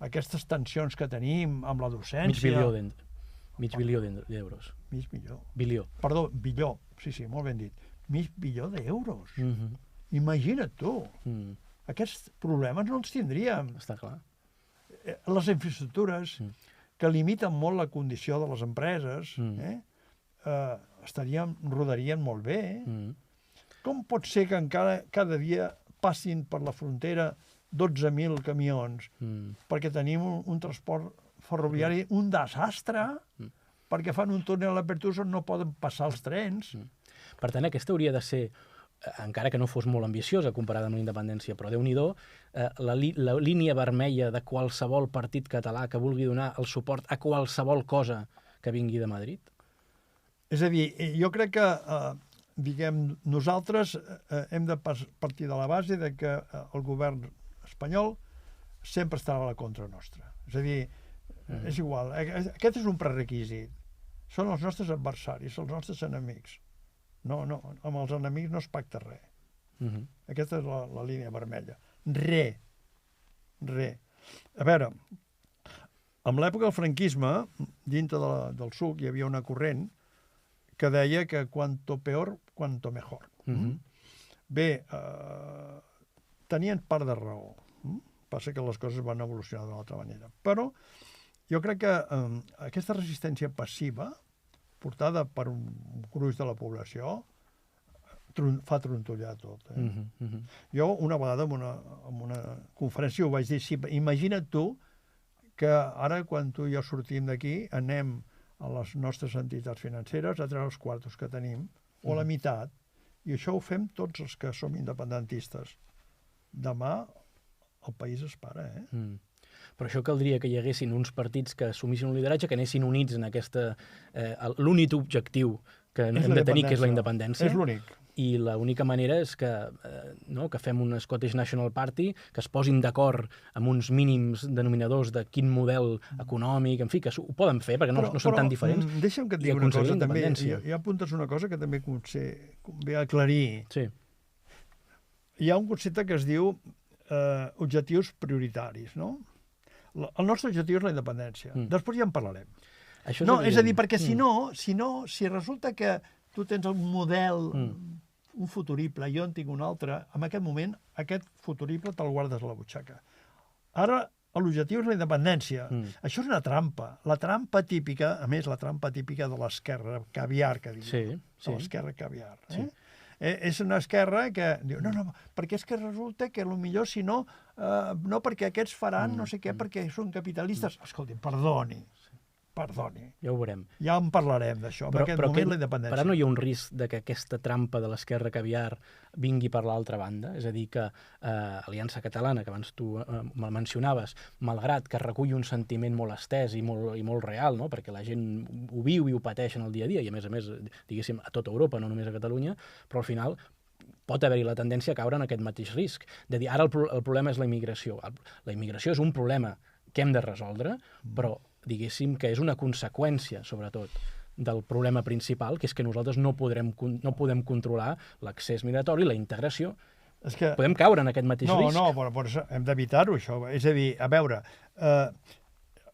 [SPEAKER 2] Aquestes tensions que tenim amb la docència...
[SPEAKER 1] Mig bilió d'euros.
[SPEAKER 2] Mig milió.
[SPEAKER 1] Bilió.
[SPEAKER 2] Perdó, bilió. Sí, molt ben dit. Mig bilió d'euros. Imagina't tu. Aquests problemes no els tindríem.
[SPEAKER 1] Està clar.
[SPEAKER 2] Les infraestructures que limiten molt la condició de les empreses rodarien molt bé. Com pot ser que cada dia passin per la frontera 12.000 camions perquè tenim un transport ferroviari, un desastre, perquè fan un túnel a Pertús on no poden passar els trens.
[SPEAKER 1] Per tant, aquesta hauria de ser, encara que no fos molt ambiciosa comparada amb la independència, però Déu-n'hi-do, la línia vermella de qualsevol partit català que vulgui donar el suport a qualsevol cosa que vingui de Madrid?
[SPEAKER 2] És a dir, jo crec que, diguem, nosaltres hem de partir de la base de que el govern espanyol sempre estarà a la contra nostra. És a dir, és igual, aquest és un prerequisit. Són els nostres adversaris, els nostres enemics. No, amb els enemics no es pacta res. Aquesta és la línia vermella. Re. A veure, en l'època del franquisme, dintre del SUC, hi havia una corrent que deia que cuanto peor, cuanto mejor. Bé, tenien part de raó. Passa que les coses van evolucionar d'una altra manera. Però jo crec que aquesta resistència passiva, portada per un gruix de la població, fa trontollar tot. Jo una vegada en una conferència ho vaig dir, imagina't tu que ara quan tu i jo sortim d'aquí anem a les nostres entitats financeres a treure els quartos que tenim, o la meitat, i això ho fem tots els que som independentistes. Demà el país es para,
[SPEAKER 1] Però això caldria que hi haguessin uns partits que assumissin un lideratge, que anessin units en aquesta... l'únic objectiu que hem de tenir, que és la independència.
[SPEAKER 2] És l'únic.
[SPEAKER 1] I l'única manera és que fem un Scottish National Party, que es posin d'acord amb uns mínims denominadors de quin model econòmic, en fi, que ho poden fer, perquè no són tan diferents.
[SPEAKER 2] Deixa'm que et digui una cosa també. Hi apuntes una cosa que també convé aclarir.
[SPEAKER 1] Sí.
[SPEAKER 2] Hi ha un concepte que es diu objectius prioritaris, no? El nostre objectiu és la independència. Després ja en parlarem. No, és a dir, perquè si resulta que tu tens un model, un futurible, jo en tinc un altre, en aquest moment, aquest futurible te'l guardes a la butxaca. Ara, l'objectiu és la independència. Això és una trampa. La trampa típica, a més, la trampa típica de l'esquerra caviar, que diuen. De l'esquerra caviar. És una esquerra que diu, no, perquè és que resulta que potser si no, no perquè aquests faran no sé què, perquè són capitalistes. Escolti, perdoni.
[SPEAKER 1] Ja ho veurem.
[SPEAKER 2] Ja en parlarem d'això, en aquest moment la independència.
[SPEAKER 1] Però no hi ha un risc de que aquesta trampa de l'esquerra caviar vingui per l'altra banda? És a dir, que Aliança Catalana, que abans tu me'l mencionaves, malgrat que recull un sentiment molt estès i molt real, no? Perquè la gent ho viu i ho pateix en el dia a dia, i a més, diguéssim, a tota Europa, no només a Catalunya, però al final pot haver-hi la tendència a caure en aquest mateix risc. De dir, ara el problema és la immigració. La immigració és un problema que hem de resoldre, però diguéssim que és una conseqüència, sobretot, del problema principal, que és que nosaltres no podem controlar l'accés migratori, la integració. Podem caure en aquest mateix risc.
[SPEAKER 2] No, però hem d'evitar-ho, això. És a dir, a veure,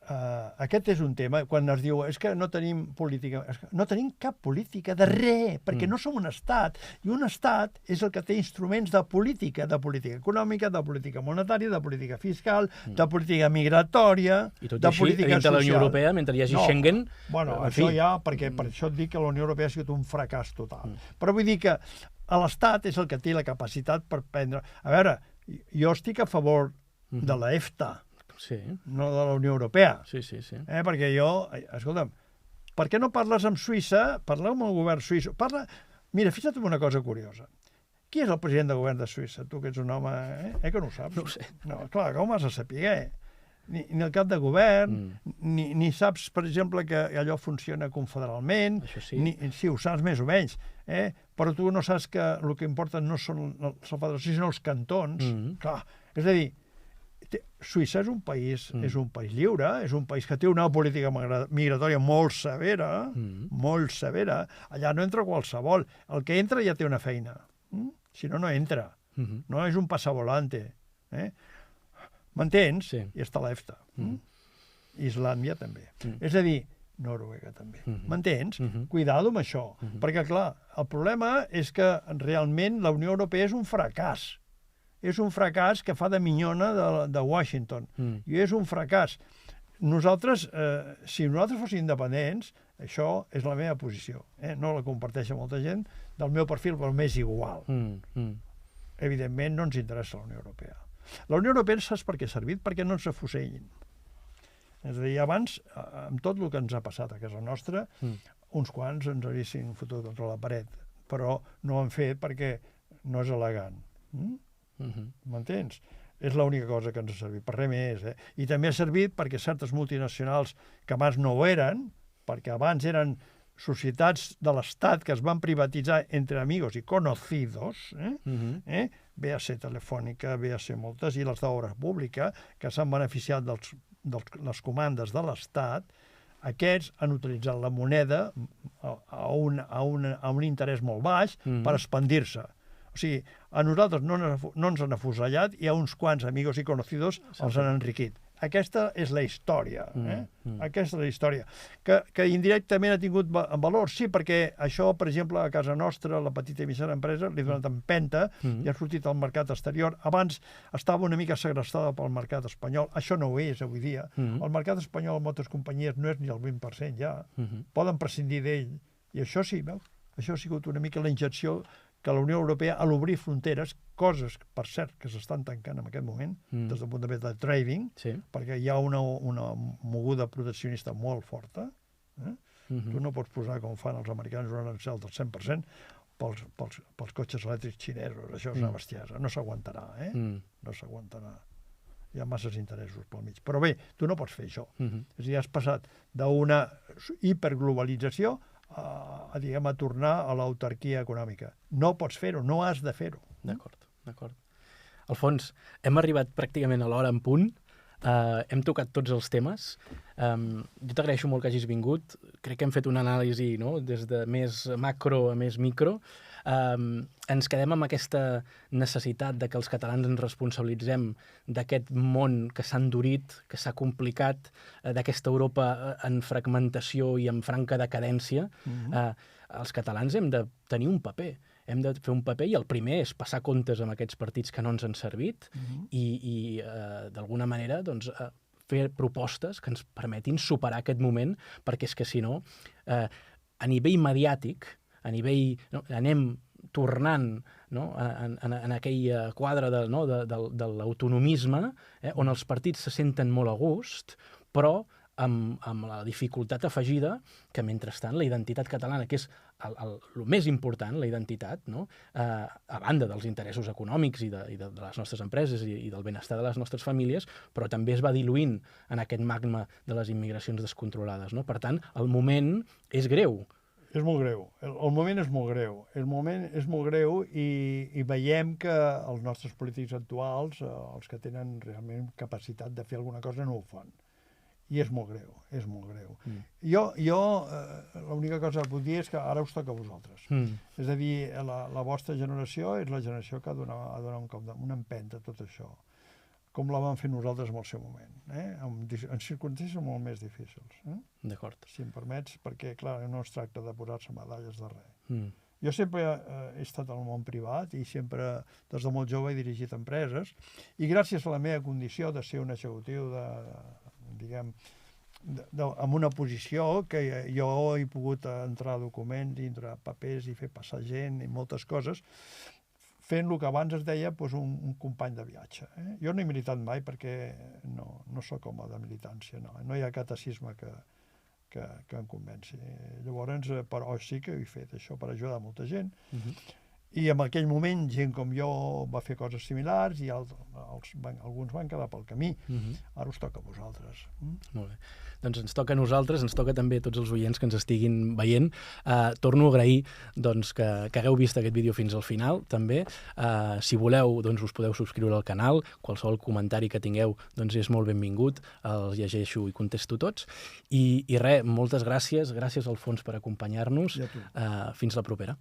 [SPEAKER 2] aquest és un tema, quan es diu és que no tenim política, no tenim cap política de res, perquè no som un estat, i un estat és el que té instruments de política econòmica, de política monetària, de política fiscal, de política migratòria, de política social. I tot
[SPEAKER 1] així, a la Unió Europea, mentre hi hagi Schengen...
[SPEAKER 2] Bueno, això ja, perquè per això et dic que la Unió Europea ha sigut un fracàs total. Però vull dir que l'Estat és el que té la capacitat per prendre... A veure, jo estic a favor de la EFTA, no de la Unió Europea. Perquè jo, escolta'm, per què no parles amb Suïssa? Parla amb el govern suís. Mira, fixa't en una cosa curiosa. Qui és el president del govern de Suïssa? Tu que ets un home, que no ho saps?
[SPEAKER 1] No ho sé.
[SPEAKER 2] No, clar, com has de saber? Ni el cap de govern, ni saps, per exemple, que allò funciona confederalment, sí, ho saps més o menys, però tu no saps que el que importa no són les federacions, sinó els cantons. Clar, és a dir, Suïssa és un país lliure, és un país que té una política migratòria molt severa, allà no entra qualsevol. El que entra ja té una feina, si no, no entra. No és un passavolante. M'entens? I està l'EFTA. Islàndia també. És a dir, Noruega també. M'entens? Cuidado amb això. Perquè, clar, el problema és que realment la Unió Europea és un fracàs. És un fracàs que fa de minyona de Washington. I és un fracàs. Nosaltres, si nosaltres fóssim independents, això és la meva posició. No la comparteix molta gent del meu perfil, però m'és igual. Evidentment no ens interessa la Unió Europea. La Unió Europea saps per què ha servit? Perquè no ens afusellin. És a dir, abans, amb tot el que ens ha passat a casa nostra, uns quants ens haguessin fotut contra la paret, però no ho han fet perquè no és elegant. M'entens? És l'única cosa que ens ha servit, per res més. I també ha servit perquè certes multinacionals que abans no ho eren, perquè abans eren societats de l'Estat que es van privatitzar entre amigos i conocidos, véase Telefònica, véase moltes, i les d'Obra Pública, que s'han beneficiat de les comandes de l'Estat, aquests han utilitzat la moneda a un interès molt baix per expandir-se. O sigui, a nosaltres no ens han afusellat i a uns quants amigos i conocidos els han enriquit. Aquesta és la història. Aquesta és la història. Que indirectament ha tingut valor, sí, perquè això, per exemple, a casa nostra, la petita i mitjana empresa, li ha donat empenta i ha sortit al mercat exterior. Abans estava una mica segrestada pel mercat espanyol. Això no ho és avui dia. El mercat espanyol en moltes companyies no és ni el 20% ja. Poden prescindir d'ell. I això sí, veus? Això ha sigut una mica la injecció que la Unió Europea, a l'obrir fronteres, coses, per cert, que s'estan tancant en aquest moment, des del punt de vista de trading, perquè hi ha una moguda proteccionista molt forta. Tu no pots posar, com fan els americans, un arancel del 100% pels cotxes elèctrics xinesos. Això és una bestiesa. No s'aguantarà, No s'aguantarà. Hi ha masses interessos pel mig. Però bé, tu no pots fer això. És a dir, has passat d'una hiperglobalització a tornar a l'autarquia econòmica. No pots fer-ho, no has de fer-ho.
[SPEAKER 1] D'acord. Alfons, hem arribat pràcticament a l'hora en punt. Hem tocat tots els temes. Jo t'agraeixo molt que hagis vingut. Crec que hem fet una anàlisi, no?, des de més macro a més micro. Ens quedem amb aquesta necessitat de que els catalans ens responsabilitzem d'aquest món que s'ha endurit, que s'ha complicat, d'aquesta Europa en fragmentació i en franca decadència. Els catalans hem de tenir un paper. Hem de fer un paper i el primer és passar comptes amb aquests partits que no ens han servit i d'alguna manera, doncs, fer propostes que ens permetin superar aquest moment, perquè és que si no, a nivell mediàtic, anem tornant en aquell quadre de l'autonomisme, on els partits se senten molt a gust, però amb la dificultat afegida que, mentrestant, la identitat catalana, que és el més important, la identitat, a banda dels interessos econòmics i de les nostres empreses i del benestar de les nostres famílies, però també es va diluint en aquest magma de les immigracions descontrolades. Per tant, el moment és greu.
[SPEAKER 2] És molt greu. El moment és molt greu. El moment és molt greu i veiem que els nostres polítics actuals, els que tenen realment capacitat de fer alguna cosa, no ho fan. I és molt greu, és molt greu. Jo l'única cosa que puc dir és que ara us toca a vosaltres. És a dir, la vostra generació és la generació que ha de donar un cop, una empenta a tot això, com la vam fer nosaltres en el seu moment, en circumstàncies molt més difícils.
[SPEAKER 1] D'acord.
[SPEAKER 2] Si em permets, perquè, clar, no es tracta de posar-se medalles de res. Jo sempre he estat al món privat i sempre, des de molt jove, he dirigit empreses i gràcies a la meva condició de ser un executiu amb una posició que jo he pogut entrar documents, entrar papers i fer passar gent i moltes coses, fent el que abans es deia un company de viatge. Jo no he militat mai perquè no sóc home de militància, no hi ha catecisme que em convenci. Llavors, però sí que he fet això per ajudar molta gent. I en aquell moment, gent com jo va fer coses similars i alguns van quedar pel camí. Ara us toca a vosaltres.
[SPEAKER 1] Molt bé. Doncs ens toca a nosaltres, ens toca també a tots els oients que ens estiguin veient. Torno a agrair que hagueu vist aquest vídeo fins al final, també. Si voleu, us podeu subscriure al canal. Qualsevol comentari que tingueu és molt benvingut. Els llegeixo i contesto tots. I res, moltes gràcies. Gràcies, Alfons, per acompanyar-nos. Fins la propera.